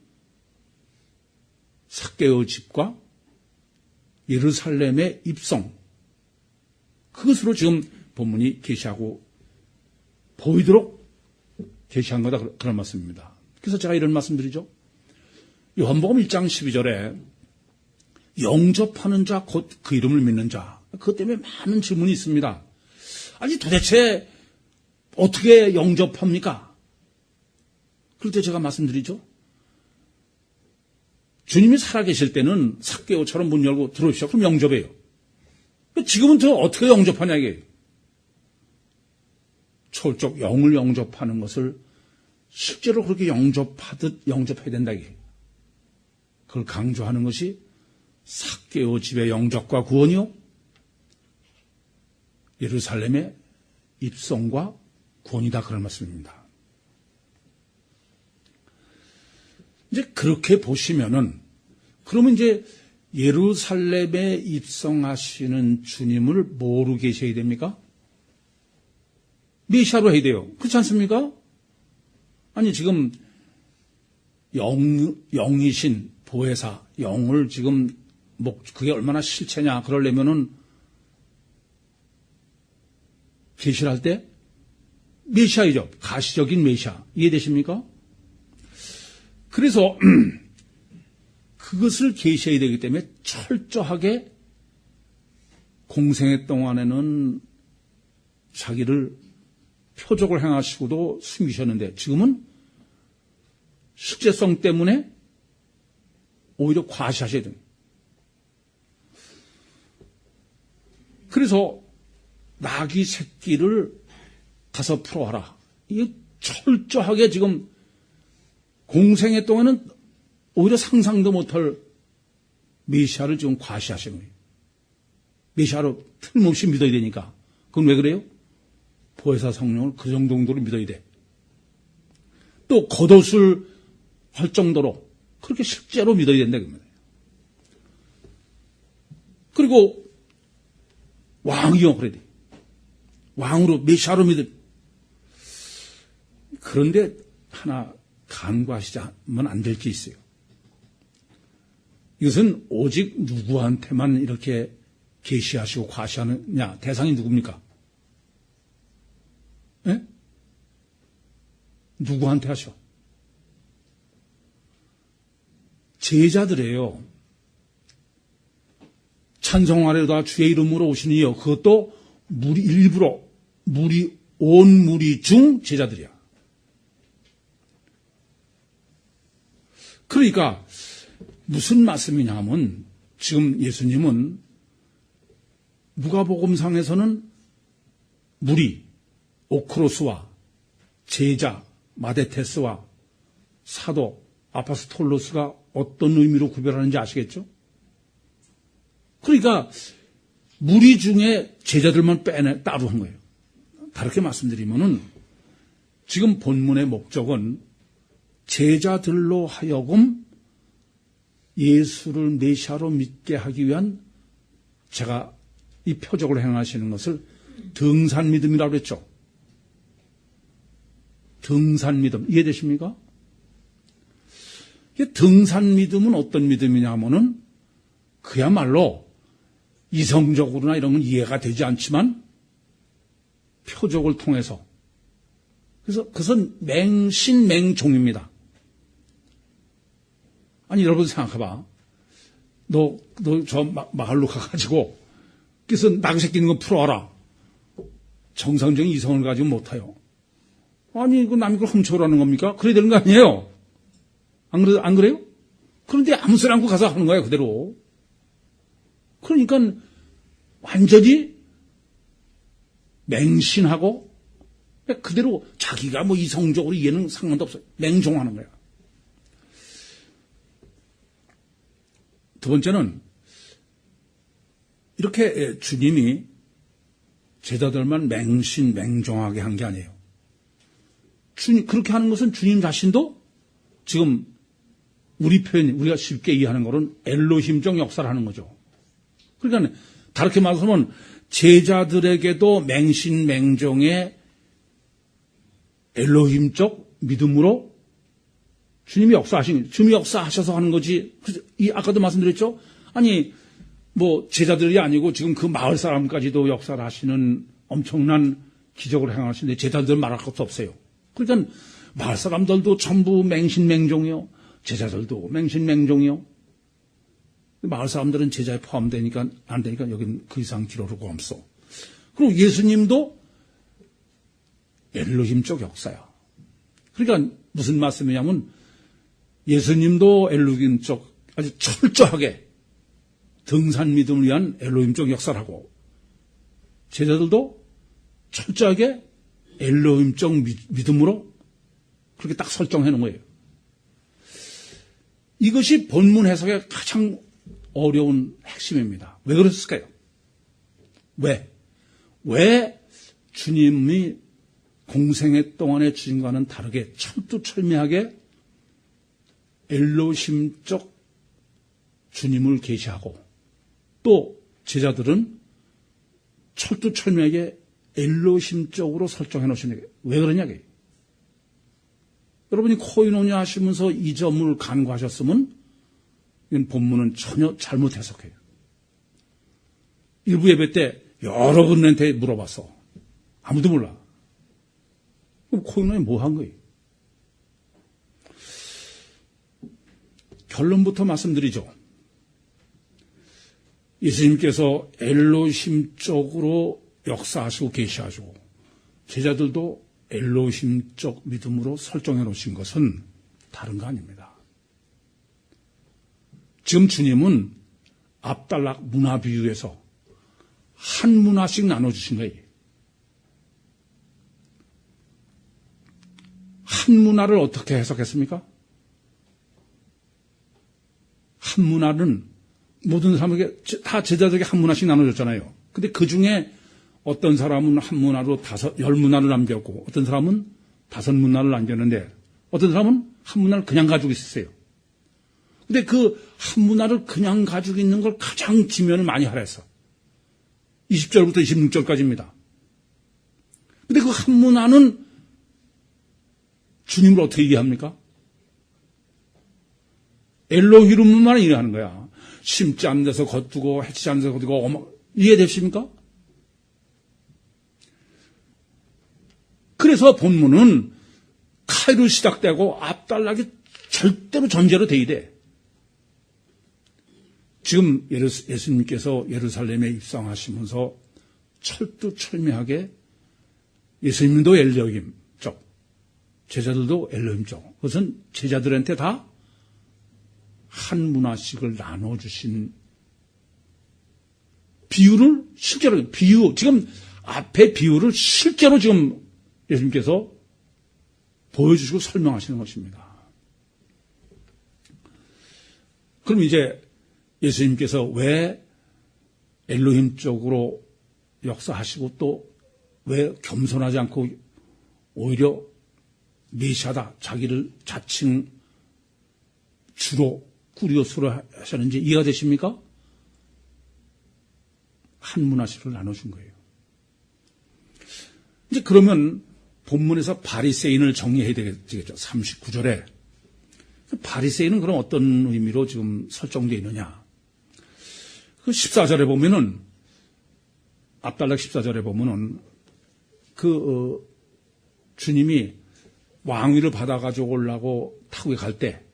삭개오 집과 예루살렘의 입성, 그것으로 지금 본문이 계시하고 보이도록 계시한 거다, 그런 말씀입니다. 그래서 제가 이런 말씀드리죠. 요한복음 1장 12절에 영접하는 자 곧 그 이름을 믿는 자, 그것 때문에 많은 질문이 있습니다. 아니 도대체 어떻게 영접합니까? 그럴 때 제가 말씀드리죠. 주님이 살아계실 때는 삭개오처럼 문 열고 들어오시오. 그럼 영접해요. 지금은 더 어떻게 영접하냐 이게. 철적 영을 영접하는 것을 실제로 그렇게 영접하듯 영접해야 된다 이게. 그걸 강조하는 것이 삭개오 집의 영접과 구원이요, 예루살렘의 입성과 구원이다, 그런 말씀입니다. 이제 그렇게 보시면은, 그러면 이제 예루살렘에 입성하시는 주님을 뭐로 계셔야 됩니까? 메시아로 해야 돼요. 그렇지 않습니까? 아니, 지금 영이신 보혜사, 영을 지금 그게 얼마나 실체냐, 그러려면은 계시를 할 때 메시아이죠. 가시적인 메시아. 이해되십니까? 그래서 그것을 계시해야 되기 때문에 철저하게 공생애 동안에는 자기를 표적을 행하시고도 숨기셨는데 지금은 실제성 때문에 오히려 과시하셔야 됩니다. 그래서 나귀 새끼를 가서 풀어와라. 이게 철저하게 지금 공생애 동안은 오히려 상상도 못할 메시아를 지금 과시하시는 거예요. 메시아로 틀림없이 믿어야 되니까. 그건 왜 그래요? 보혜사 성령을 그 정도로 믿어야 돼. 또 겉옷을 할 정도로 그렇게 실제로 믿어야 된다. 그리고 왕이요, 그래야 돼. 왕으로, 메시아로 믿을. 그런데 하나 간과하시자면 안 될 게 있어요. 이것은 오직 누구한테만 이렇게 계시하시고 과시하느냐, 대상이 누굽니까? 예? 누구한테 하셔? 제자들이에요. 찬송하려다 주의 이름으로 오시는 이여, 그것도 온 무리 중 제자들이야. 그러니까 무슨 말씀이냐 하면 지금 예수님은 누가복음상에서는 무리, 오크로스와 제자, 마데테스와 사도, 아파스톨로스가 어떤 의미로 구별하는지 아시겠죠? 그러니까 무리 중에 제자들만 따로 한 거예요. 다르게 말씀드리면은 지금 본문의 목적은 제자들로 하여금 예수를 메시아로 믿게 하기 위한 제가 이 표적을 행하시는 것을 등산 믿음이라고 그랬죠. 등산 믿음 이해되십니까? 등산 믿음은 어떤 믿음이냐 하면은 그야말로 이성적으로나 이런 건 이해가 되지 않지만 표적을 통해서, 그래서 그것은 맹신맹종입니다. 아니 여러분 생각해봐. 너 저 마을로 가가지고 그래서 나귀 새끼 있는 거 풀어와라. 정상적인 이성을 가지고 못해요. 아니 이거 남이 걸 훔쳐오라는 겁니까? 그래야 되는 거 아니에요? 안 그래요? 그런데 아무 소리 않고 가서 하는 거예요, 그대로. 그러니까 완전히 맹신하고 그대로 자기가 뭐 이성적으로 이해는 상관도 없어요. 맹종하는 거야. 두 번째는 이렇게 주님이 제자들만 맹종하게 한 게 아니에요. 주님, 그렇게 하는 것은 주님 자신도 지금 우리 표현, 우리가 쉽게 이해하는 것은 엘로힘적 역사를 하는 거죠. 그러니까 다르게 말하면 제자들에게도 맹신맹정의 엘로힘적 믿음으로 주님이 역사하셔서 하는 거지. 아까도 말씀드렸죠? 아니, 뭐, 제자들이 아니고 지금 그 마을 사람까지도 역사를 하시는 엄청난 기적을 행하시는데 제자들 말할 것도 없어요. 그러니까 마을 사람들도 전부 맹신맹종이요. 제자들도 맹신맹종이요. 마을 사람들은 제자에 포함되니까, 안 되니까 여긴 그 이상 기록이 없어. 그리고 예수님도 엘로힘적 역사야. 그러니까 무슨 말씀이냐면 예수님도 엘로힘적 아주 철저하게 등산 믿음을 위한 엘로힘적 역사를 하고 제자들도 철저하게 엘로힘적 믿음으로 그렇게 딱 설정해 놓은 거예요. 이것이 본문 해석의 가장 어려운 핵심입니다. 왜 그랬을까요? 왜 주님이 공생애 동안의 주님과는 다르게 철두철미하게 엘로힘적 주님을 계시하고 또 제자들은 철두철미하게 엘로힘적으로 설정해 놓으시는 게 왜 그러냐고요. 여러분이 코이노냐 하시면서 이 점을 간과하셨으면 이건 본문은 전혀 잘못 해석해요. 일부 예배 때 여러 분한테 물어봤어. 아무도 몰라. 그럼 코이노냐 뭐 한 거예요? 결론부터 말씀드리죠. 예수님께서 엘로힘적으로 역사하시고 계시하시고 제자들도 엘로힘적 믿음으로 설정해 놓으신 것은 다른 거 아닙니다. 지금 주님은 압달락 문화 비유에서 한 문화씩 나눠주신 거예요. 한 문화를 어떻게 해석했습니까? 한 문화는 모든 사람에게 다 제자들에게 한 문화씩 나눠줬잖아요. 근데 그 중에 어떤 사람은 한 문화로 10문화를 남겼고 어떤 사람은 5문화를 남겼는데 어떤 사람은 한 문화를 그냥 가지고 있었어요. 근데 그 한 문화를 그냥 가지고 있는 걸 가장 지면을 많이 하라 했어. 20절부터 26절까지입니다. 근데 그 한 문화는 주님을 어떻게 이해합니까? 엘로히름만 이해하는 거야. 심지 않는 데서 걷두고 해치지 않는 데서 걷두고 이해되십니까? 그래서 본문은 카이로 시작되고 압달락이 절대로 전제로 돼야 돼. 지금 예수님께서 예루살렘에 입성하시면서 철두철미하게 예수님도 엘로힘적, 제자들도 엘로힘적. 그것은 제자들한테 다 한 문화씩을 나눠주신 비유를 실제로, 지금 앞에 비유를 실제로 지금 예수님께서 보여주시고 설명하시는 것입니다. 그럼 이제 예수님께서 왜 엘로힘적으로 역사하시고 또 왜 겸손하지 않고 오히려 메시아다, 자기를 자칭 주로 꾸리오스로 하셨는지 이해가 되십니까? 한 문화씩을 나눠준 거예요. 이제 그러면 본문에서 바리새인을 정리해야 되겠죠. 39절에. 바리새인은 그럼 어떤 의미로 지금 설정되어 있느냐. 그 14절에 보면은, 압달락 14절에 보면은, 주님이 왕위를 받아가지고 오려고 타국에 갈 때,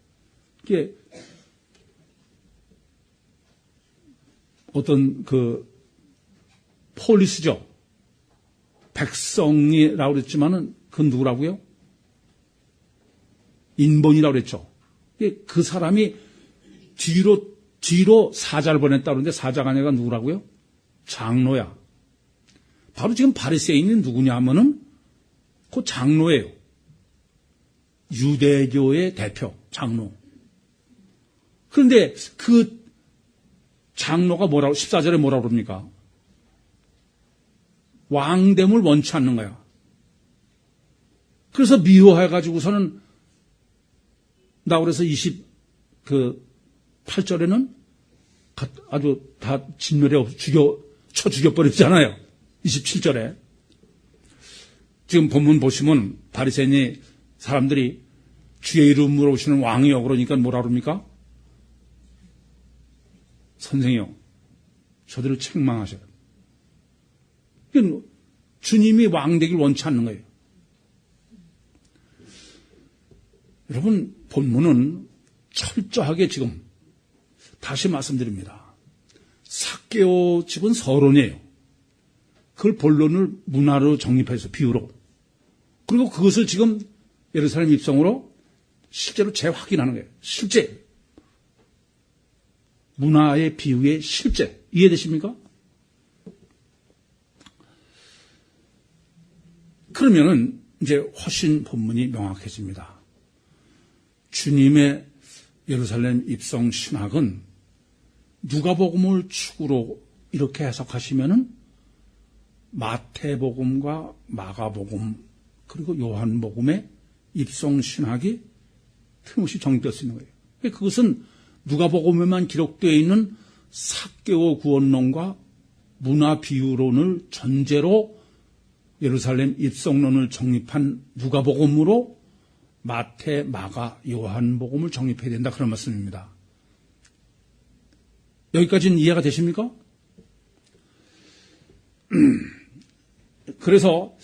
이게 어떤 폴리스죠. 백성이라고 그랬지만은, 그건 누구라고요? 인본이라고 그랬죠. 그 사람이 뒤로 사자를 보냈다고 그러는데 사자가 아니라 누구라고요? 장로야. 바로 지금 바리새인이 누구냐 하면은 그 장로예요. 유대교의 대표, 장로. 그런데 그 장로가 14절에 뭐라고 그럽니까? 왕됨을 원치 않는 거야. 그래서 미워해가지고서는 나 그래서 28절에는 아주 다 진멸해 쳐 죽여버렸잖아요. 27절에. 지금 본문 보시면 바리새인이 사람들이 주의 이름으로 오시는 왕이요. 그러니까 뭐라 그럽니까? 선생이요. 저들을 책망하셔요. 주님이 왕 되길 원치 않는 거예요. 여러분, 본문은 철저하게 지금 다시 말씀드립니다. 삭개오 집은 서론이에요. 그걸 본론을 문화로 정립해서 비유로. 그리고 그것을 지금 예루살렘 입성으로 실제로 재확인하는 거예요. 실제. 문화의 비유의 실제. 이해되십니까? 그러면은 이제 훨씬 본문이 명확해집니다. 주님의 예루살렘 입성 신학은 누가복음을 축으로 이렇게 해석하시면은 마태복음과 마가복음 그리고 요한복음의 입성 신학이 틀림없이 정립될 수 있는 거예요. 그것은 누가복음에만 기록되어 있는 삭개오 구원론과 문화 비유론을 전제로 예루살렘 입성론을 정립한 누가복음으로 마태, 마가, 요한복음을 정립해야 된다. 그런 말씀입니다. 여기까지는 이해가 되십니까? 그래서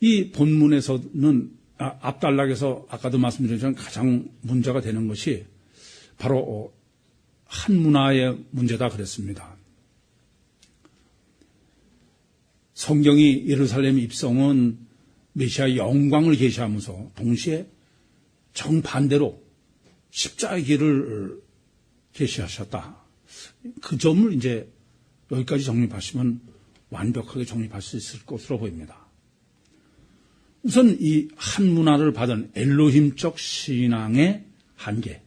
이 본문에서는 앞단락에서 아까도 말씀드렸지만 가장 문제가 되는 것이 바로 한 문화의 문제다 그랬습니다. 성경이 예루살렘 입성은 메시아의 영광을 계시하면서 동시에 정반대로 십자가의 길을 계시하셨다. 그 점을 이제 여기까지 정립하시면 완벽하게 정립할 수 있을 것으로 보입니다. 우선 이 한 문화를 받은 엘로힘적 신앙의 한계.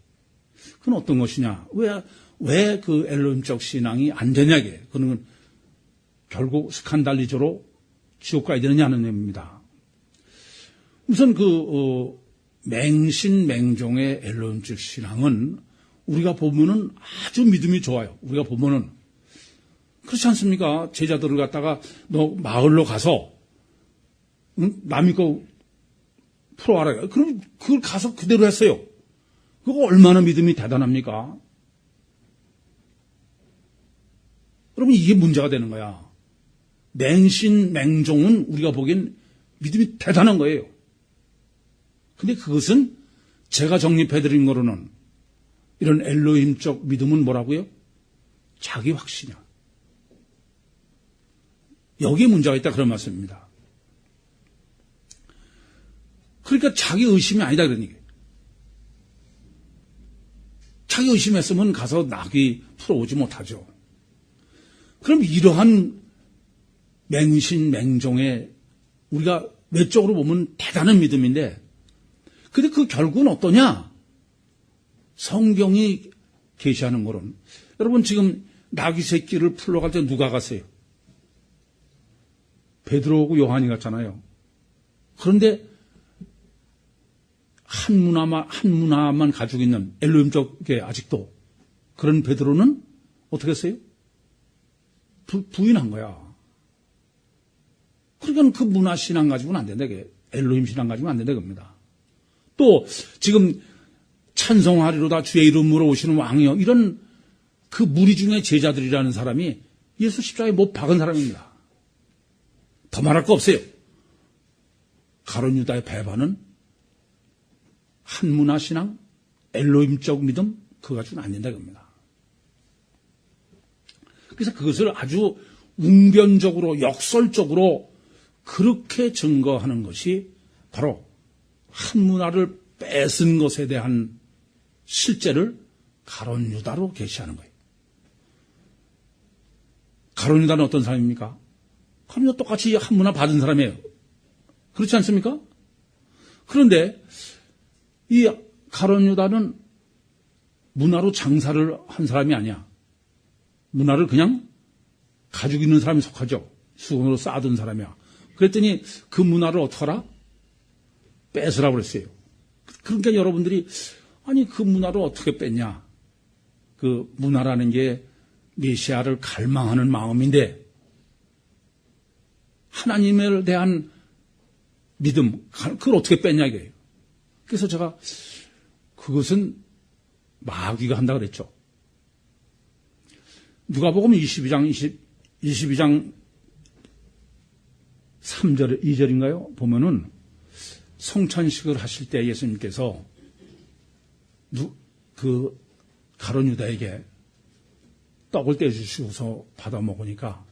그건 어떤 것이냐? 왜 그 엘로힘적 신앙이 안 되냐게. 그는 결국 스칸달리저로 지옥 가야 되느냐는 의미입니다. 우선 맹신맹종의 엘로힘적 신앙은 우리가 보면은 아주 믿음이 좋아요. 우리가 보면은 그렇지 않습니까? 제자들을 갖다가 너 마을로 가서 남이 거 풀어와라. 그럼 그걸 가서 그대로 했어요. 그거 얼마나 믿음이 대단합니까? 여러분 이게 문제가 되는 거야. 맹신맹종은 우리가 보기엔 믿음이 대단한 거예요. 근데 그것은 제가 정립해드린 거로는 이런 엘로힘적 믿음은 뭐라고요? 자기 확신이야. 여기에 문제가 있다 그런 말씀입니다. 그러니까 자기 의심이 아니다 그런 얘기예요. 자기 의심했으면 가서 낙이 풀어오지 못하죠. 그럼 이러한 맹신맹종의 우리가 외적으로 보면 대단한 믿음인데 근데 그 결국은 어떠냐? 성경이 계시하는 거는 여러분 지금 나귀 새끼를 풀러 갈 때 누가 갔어요? 베드로하고 요한이 갔잖아요. 그런데 한 문화만 가지고 있는 엘로힘적에 아직도 그런 베드로는 어떻게 했어요? 부인한 거야. 그러니까 그 문화 신앙 가지고는 안 된다. 엘로힘 신앙 가지고는 안 된다 겁니다. 또 지금 찬송하리로다 주의 이름으로 오시는 왕이요. 이런 그 무리 중에 제자들이라는 사람이 예수 십자가에 못 박은 사람입니다. 더 말할 거 없어요. 가룟 유다의 배반은 한문화 신앙, 엘로힘적 믿음 그거 가지고는 안 된다 겁니다. 그래서 그것을 아주 웅변적으로 역설적으로 그렇게 증거하는 것이 바로 한 문화를 뺏은 것에 대한 실제를 가룟 유다로 계시하는 거예요. 가룟 유다는 어떤 사람입니까? 가룟 유다 똑같이 한 문화 받은 사람이에요. 그렇지 않습니까? 그런데 이 가룟 유다는 문화로 장사를 한 사람이 아니야. 문화를 그냥 가지고 있는 사람이 속하죠. 수건으로 쌓아둔 사람이야. 그랬더니 그 문화를 어떻게 하라? 뺏으라고 그랬어요. 그러니까 여러분들이 아니 그 문화를 어떻게 뺐냐. 그 문화라는 게 메시아를 갈망하는 마음인데 하나님에 대한 믿음, 그걸 어떻게 뺐냐 이거예요. 그래서 제가 그것은 마귀가 한다 그랬죠. 누가복음 22장 3절, 2절인가요? 보면은 성찬식을 하실 때 예수님께서 그 가룟 유다에게 떡을 떼주시고서 받아 먹으니까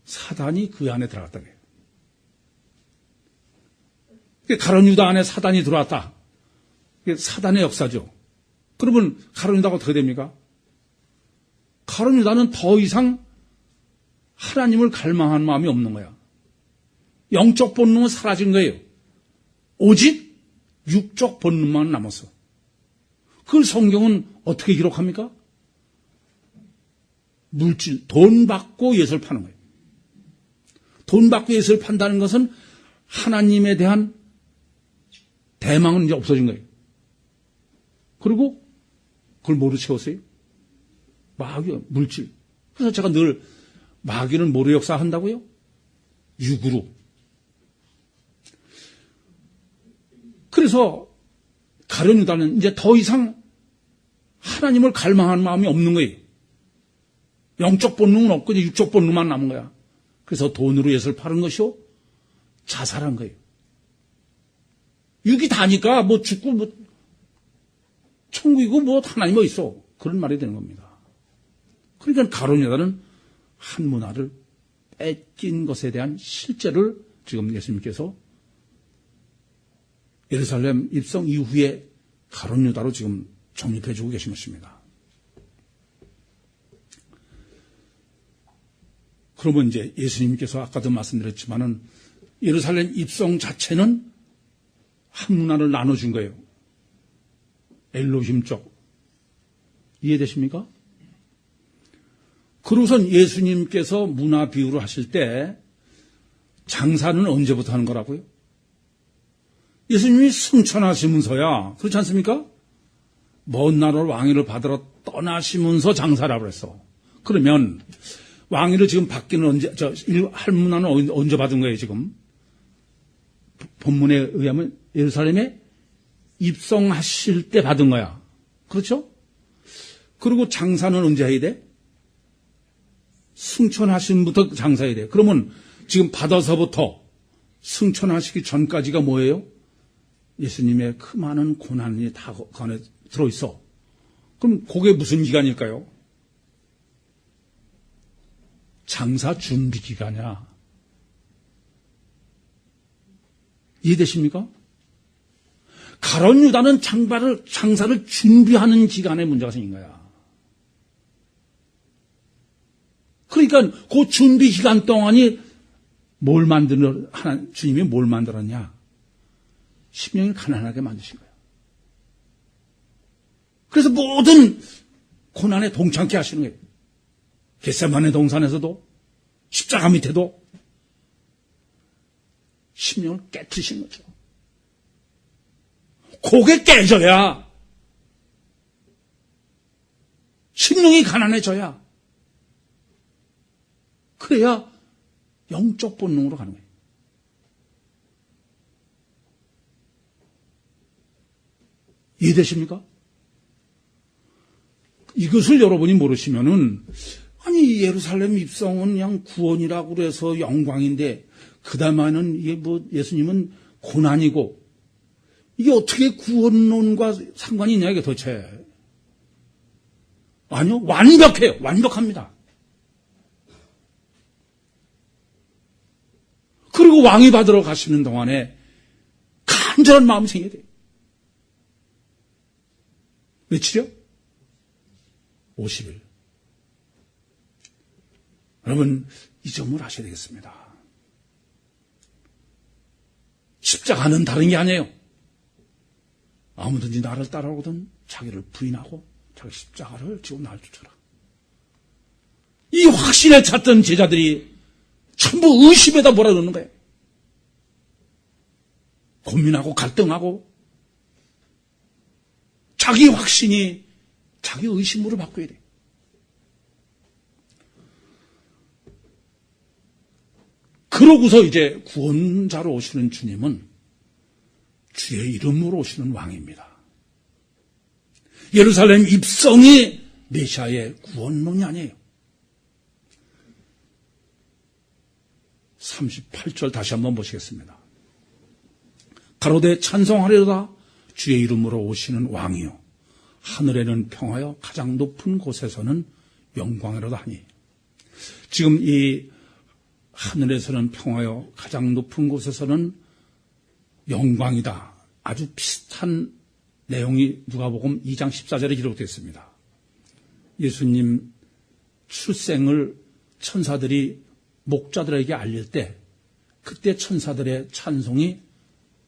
사단이 그 안에 들어갔다고 해요. 가룟 유다 안에 사단이 들어왔다. 사단의 역사죠. 그러면 가룟 유다가 어떻게 됩니까? 가룟 유다는 더 이상 하나님을 갈망하는 마음이 없는 거야. 영적 본능은 사라진 거예요. 오직 육적 본능만 남았어. 그걸 성경은 어떻게 기록합니까? 물질, 돈 받고 예수를 파는 거예요. 돈 받고 예수를 판다는 것은 하나님에 대한 대망은 이제 없어진 거예요. 그리고 그걸 뭐로 채웠어요? 마귀, 물질. 그래서 제가 늘 마귀는 뭐로 역사한다고요? 육으로. 그래서 가룟 유다는 이제 더 이상 하나님을 갈망하는 마음이 없는 거예요. 영적 본능은 없고 이제 육적 본능만 남은 거야. 그래서 돈으로 예수를 파는 것이요, 자살한 거예요. 육이 다니까 뭐 죽고 뭐 천국이고 뭐 하나님 뭐 있어. 그런 말이 되는 겁니다. 그러니까 가룟 유다는 한 문화를 뺏긴 것에 대한 실제를 지금 예수님께서 예루살렘 입성 이후에 가룟 유다로 지금 정립해 주고 계신 것입니다. 그러면 이제 예수님께서 아까도 말씀드렸지만은 예루살렘 입성 자체는 한 문화를 나눠준 거예요. 엘로힘 쪽. 이해되십니까? 그러고선 예수님께서 문화 비유를 하실 때 장사는 언제부터 하는 거라고요? 예수님이 승천하시면서야, 그렇지 않습니까? 먼 나라로 왕위를 받으러 떠나시면서 장사라고 그랬어. 그러면 왕위를 지금 받기는 언제, 할 문화는 언제 받은 거예요, 지금? 본문에 의하면 예루살렘에 입성하실 때 받은 거야. 그렇죠? 그리고 장사는 언제 해야 돼? 승천하신부터 장사해야 돼. 그러면 지금 받아서부터 승천하시기 전까지가 뭐예요? 예수님의 그 많은 고난이 다 그 안에 들어있어. 그럼 그게 무슨 기간일까요? 장사 준비 기간이야. 이해되십니까? 가룟 유다는 장사를 준비하는 기간에 문제가 생긴 거야. 그러니까 그 준비 기간 동안이 주님이 뭘 만들었냐? 심령을 가난하게 만드신 거야. 그래서 모든 고난에 동참케 하시는 거예요. 겟세마네 동산에서도 십자가 밑에도 심령을 깨트리신 거죠. 그게 깨져야 심령이 가난해져야 그래야 영적 본능으로 가는 거예요. 이해되십니까? 이것을 여러분이 모르시면은 아니 예루살렘 입성은 그냥 구원이라고 그래서 영광인데 그 다음에는 이게 뭐 예수님은 고난이고 이게 어떻게 구원론과 상관이 있냐 이게 도대체. 아니요, 완벽해요. 완벽합니다. 그리고 왕위 받으러 가시는 동안에 간절한 마음이 생겨야 돼요. 며칠이요? 50일. 여러분, 이 점을 아셔야 되겠습니다. 십자가는 다른 게 아니에요. 아무든지 나를 따라오거든 자기를 부인하고 자기 십자가를 지고 나를 쫓아라. 이 확신에 찼던 제자들이 전부 의심에다 몰아넣는 거예요. 고민하고 갈등하고 자기 확신이 자기 의심으로 바꿔야 돼. 그러고서 이제 구원자로 오시는 주님은 주의 이름으로 오시는 왕입니다. 예루살렘 입성이 메시아의 구원론이 아니에요. 38절 다시 한번 보시겠습니다. 가로되 찬송하리로다 주의 이름으로 오시는 왕이요 하늘에는 평화요 가장 높은 곳에서는 영광이로다 하니. 지금 이 하늘에서는 평화요 가장 높은 곳에서는 영광이다. 아주 비슷한 내용이 누가복음 2장 14절에 기록되어 있습니다. 예수님 출생을 천사들이 목자들에게 알릴 때 그때 천사들의 찬송이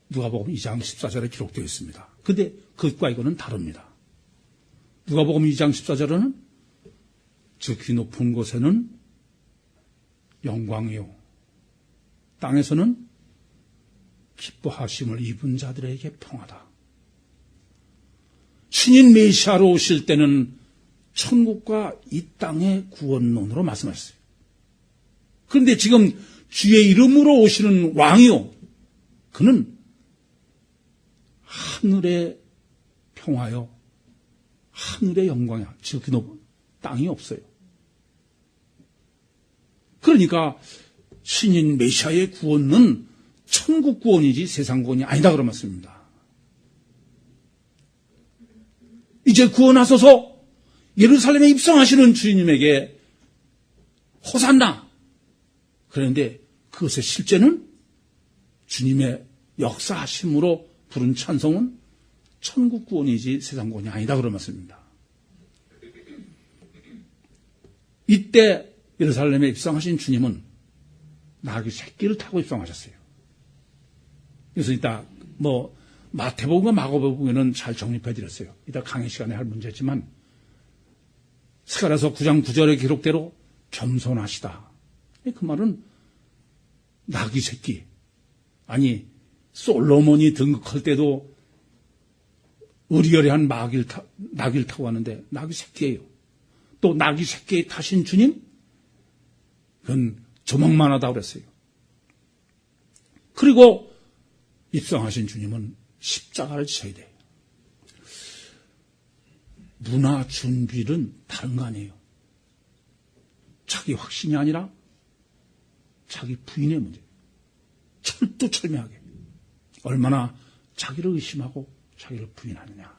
누가복음 2장 14절에 기록되어 있습니다. 그런데 그것과 이거는 다릅니다. 누가복음 2장 14절에는 저 귀 높은 곳에는 영광이요 땅에서는 기뻐하심을 입은 자들에게 평화다. 신인 메시아로 오실 때는 천국과 이 땅의 구원론으로 말씀하셨어요. 그런데 지금 주의 이름으로 오시는 왕이요 그는 하늘의 평화요 하늘의 영광이야. 즉 땅이 없어요. 그러니까 신인 메시아의 구원은 천국 구원이지 세상 구원이 아니다 그런 말씀입니다. 이제 구원하소서 예루살렘에 입성하시는 주님에게 호산나. 그런데 그것의 실제는 주님의 역사하심으로 부른 찬송은 천국 구원이지 세상 구원이 아니다 그런 말씀입니다. 이때 예루살렘에 입성하신 주님은 나귀 새끼를 타고 입성하셨어요. 그래서 이따 마태복음과 마가복음에는 잘 정립해 드렸어요. 이따 강의 시간에 할 문제지만 스가랴서 9장 9절의 기록대로 겸손하시다. 그 말은 나귀 새끼. 아니 솔로몬이 등극할 때도 의리여리한 나귀를 타고 왔는데 나귀 새끼예요. 또 나귀 새끼에 타신 주님 그건 조망만하다고 그랬어요. 그리고 입성하신 주님은 십자가를 지셔야 돼요. 문화 준비는 다른 거 아니에요. 자기 확신이 아니라 자기 부인의 문제. 철두철미하게 얼마나 자기를 의심하고 자기를 부인하느냐.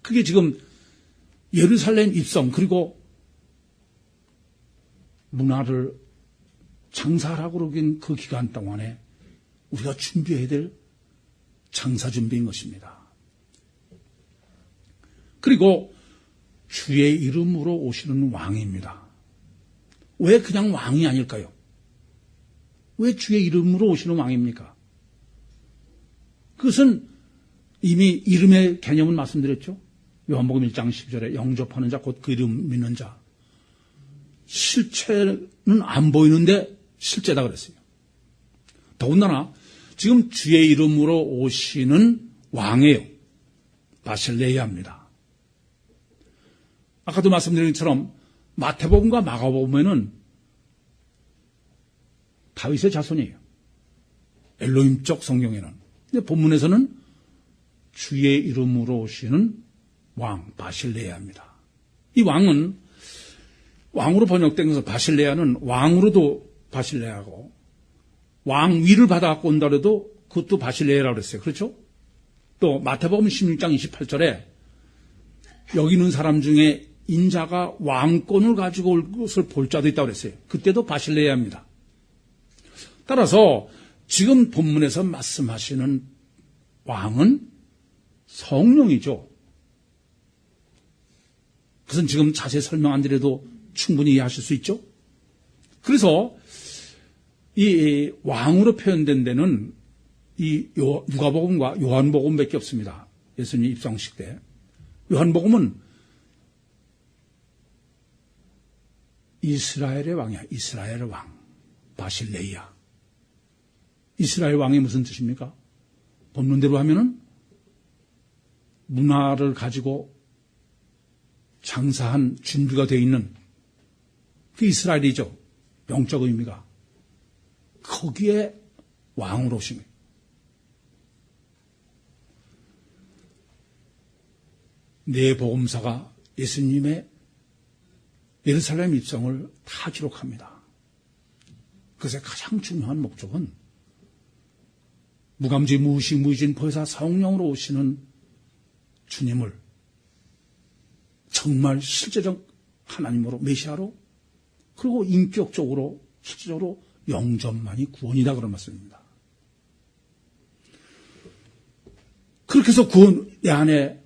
그게 지금 예루살렘 입성 그리고 문화를 장사하라고 그러긴 그 기간 동안에 우리가 준비해야 될 장사 준비인 것입니다. 그리고 주의 이름으로 오시는 왕입니다. 왜 그냥 왕이 아닐까요? 왜 주의 이름으로 오시는 왕입니까? 그것은 이미 이름의 개념은 말씀드렸죠. 요한복음 1장 10절에 영접하는 자 곧 그 이름 믿는 자. 실체는 안 보이는데 실제다 그랬어요. 더군다나 지금 주의 이름으로 오시는 왕이에요. 바실레이아입니다. 아까도 말씀드린 것처럼 마태복음과 마가복음에는 다윗의 자손이에요. 엘로힘적 성경에는. 근데 본문에서는 주의 이름으로 오시는 왕 바실레아입니다. 이 왕은 왕으로 번역된 것은 바실레아는 왕으로도 바실레아고 왕 위를 받아갖고 온다 해도 그것도 바실레아라고 그랬어요. 그렇죠? 또 마태복음 16장 28절에 여기 있는 사람 중에 인자가 왕권을 가지고 올 것을 볼 자도 있다고 그랬어요. 그때도 바실레아입니다. 따라서 지금 본문에서 말씀하시는 왕은 성령이죠. 그것은 지금 자세히 설명 안 드려도 충분히 이해하실 수 있죠. 그래서 이 왕으로 표현된 데는 이 누가복음과 요한복음밖에 없습니다. 예수님 입성식 때. 요한복음은 이스라엘의 왕이야. 이스라엘의 왕. 바실레이아. 이스라엘 왕이 무슨 뜻입니까? 본문대로 하면은 문화를 가지고 장사한 준비가 되어 있는 그 이스라엘이죠. 영적 의미가. 거기에 왕으로 오신 거예요. 네 복음사가 예수님의 예루살렘 입성을 다 기록합니다. 그것의 가장 중요한 목적은 무감지 무의식 무의진 보혜사 성령으로 오시는 주님을 정말 실제적 하나님으로 메시아로 그리고 인격적으로 실제적으로 영접만이 구원이다 그런 말씀입니다. 그렇게 해서 구원 내 안에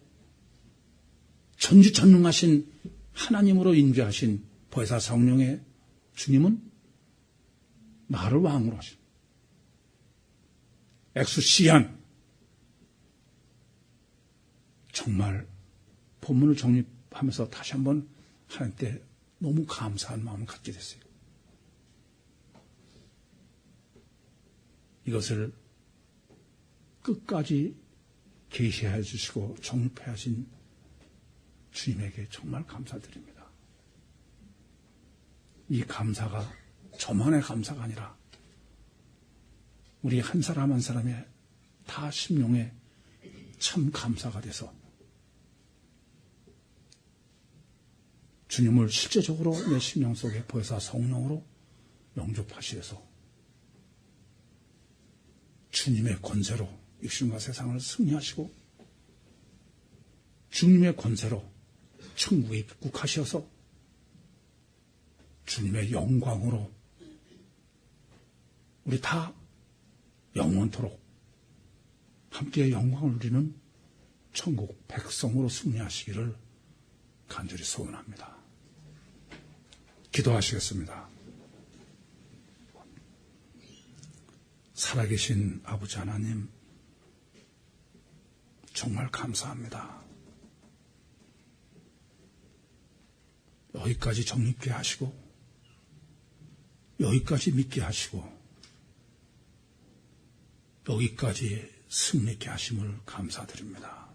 전지전능하신 하나님으로 인도하신 보혜사 성령의 주님은 나를 왕으로 하신 엑수시안 정말 본문을 정립하면서 다시 한번 하나님께 너무 감사한 마음을 갖게 됐어요. 이것을 끝까지 계시해 주시고 정립해 하신 주님에게 정말 감사드립니다. 이 감사가 저만의 감사가 아니라 우리 한 사람 한 사람의 다 심령에 참 감사가 돼서 주님을 실제적으로 내 심령 속에 보혜사 성령으로 영접하시려서 주님의 권세로 육신과 세상을 승리하시고 주님의 권세로 천국에 입국하셔서 주님의 영광으로 우리 다 영원토록 함께 영광을 누리는 천국 백성으로 승리하시기를 간절히 소원합니다. 기도하시겠습니다. 살아계신 아버지 하나님, 정말 감사합니다. 여기까지 정립케 하시고 여기까지 믿게 하시고 여기까지 승리케 하심을 감사드립니다.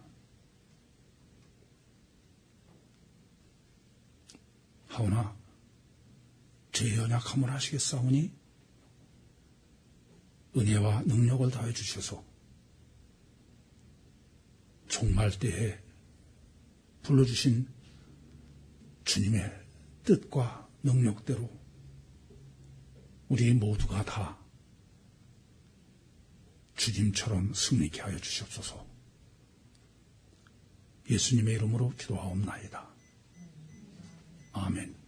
하오나 제 연약함을 아시겠사오니 은혜와 능력을 다해 주셔서 종말 때에 불러주신 주님의 뜻과 능력대로 우리 모두가 다 주님처럼 승리케 하여 주시옵소서. 예수님의 이름으로 기도하옵나이다. 아멘.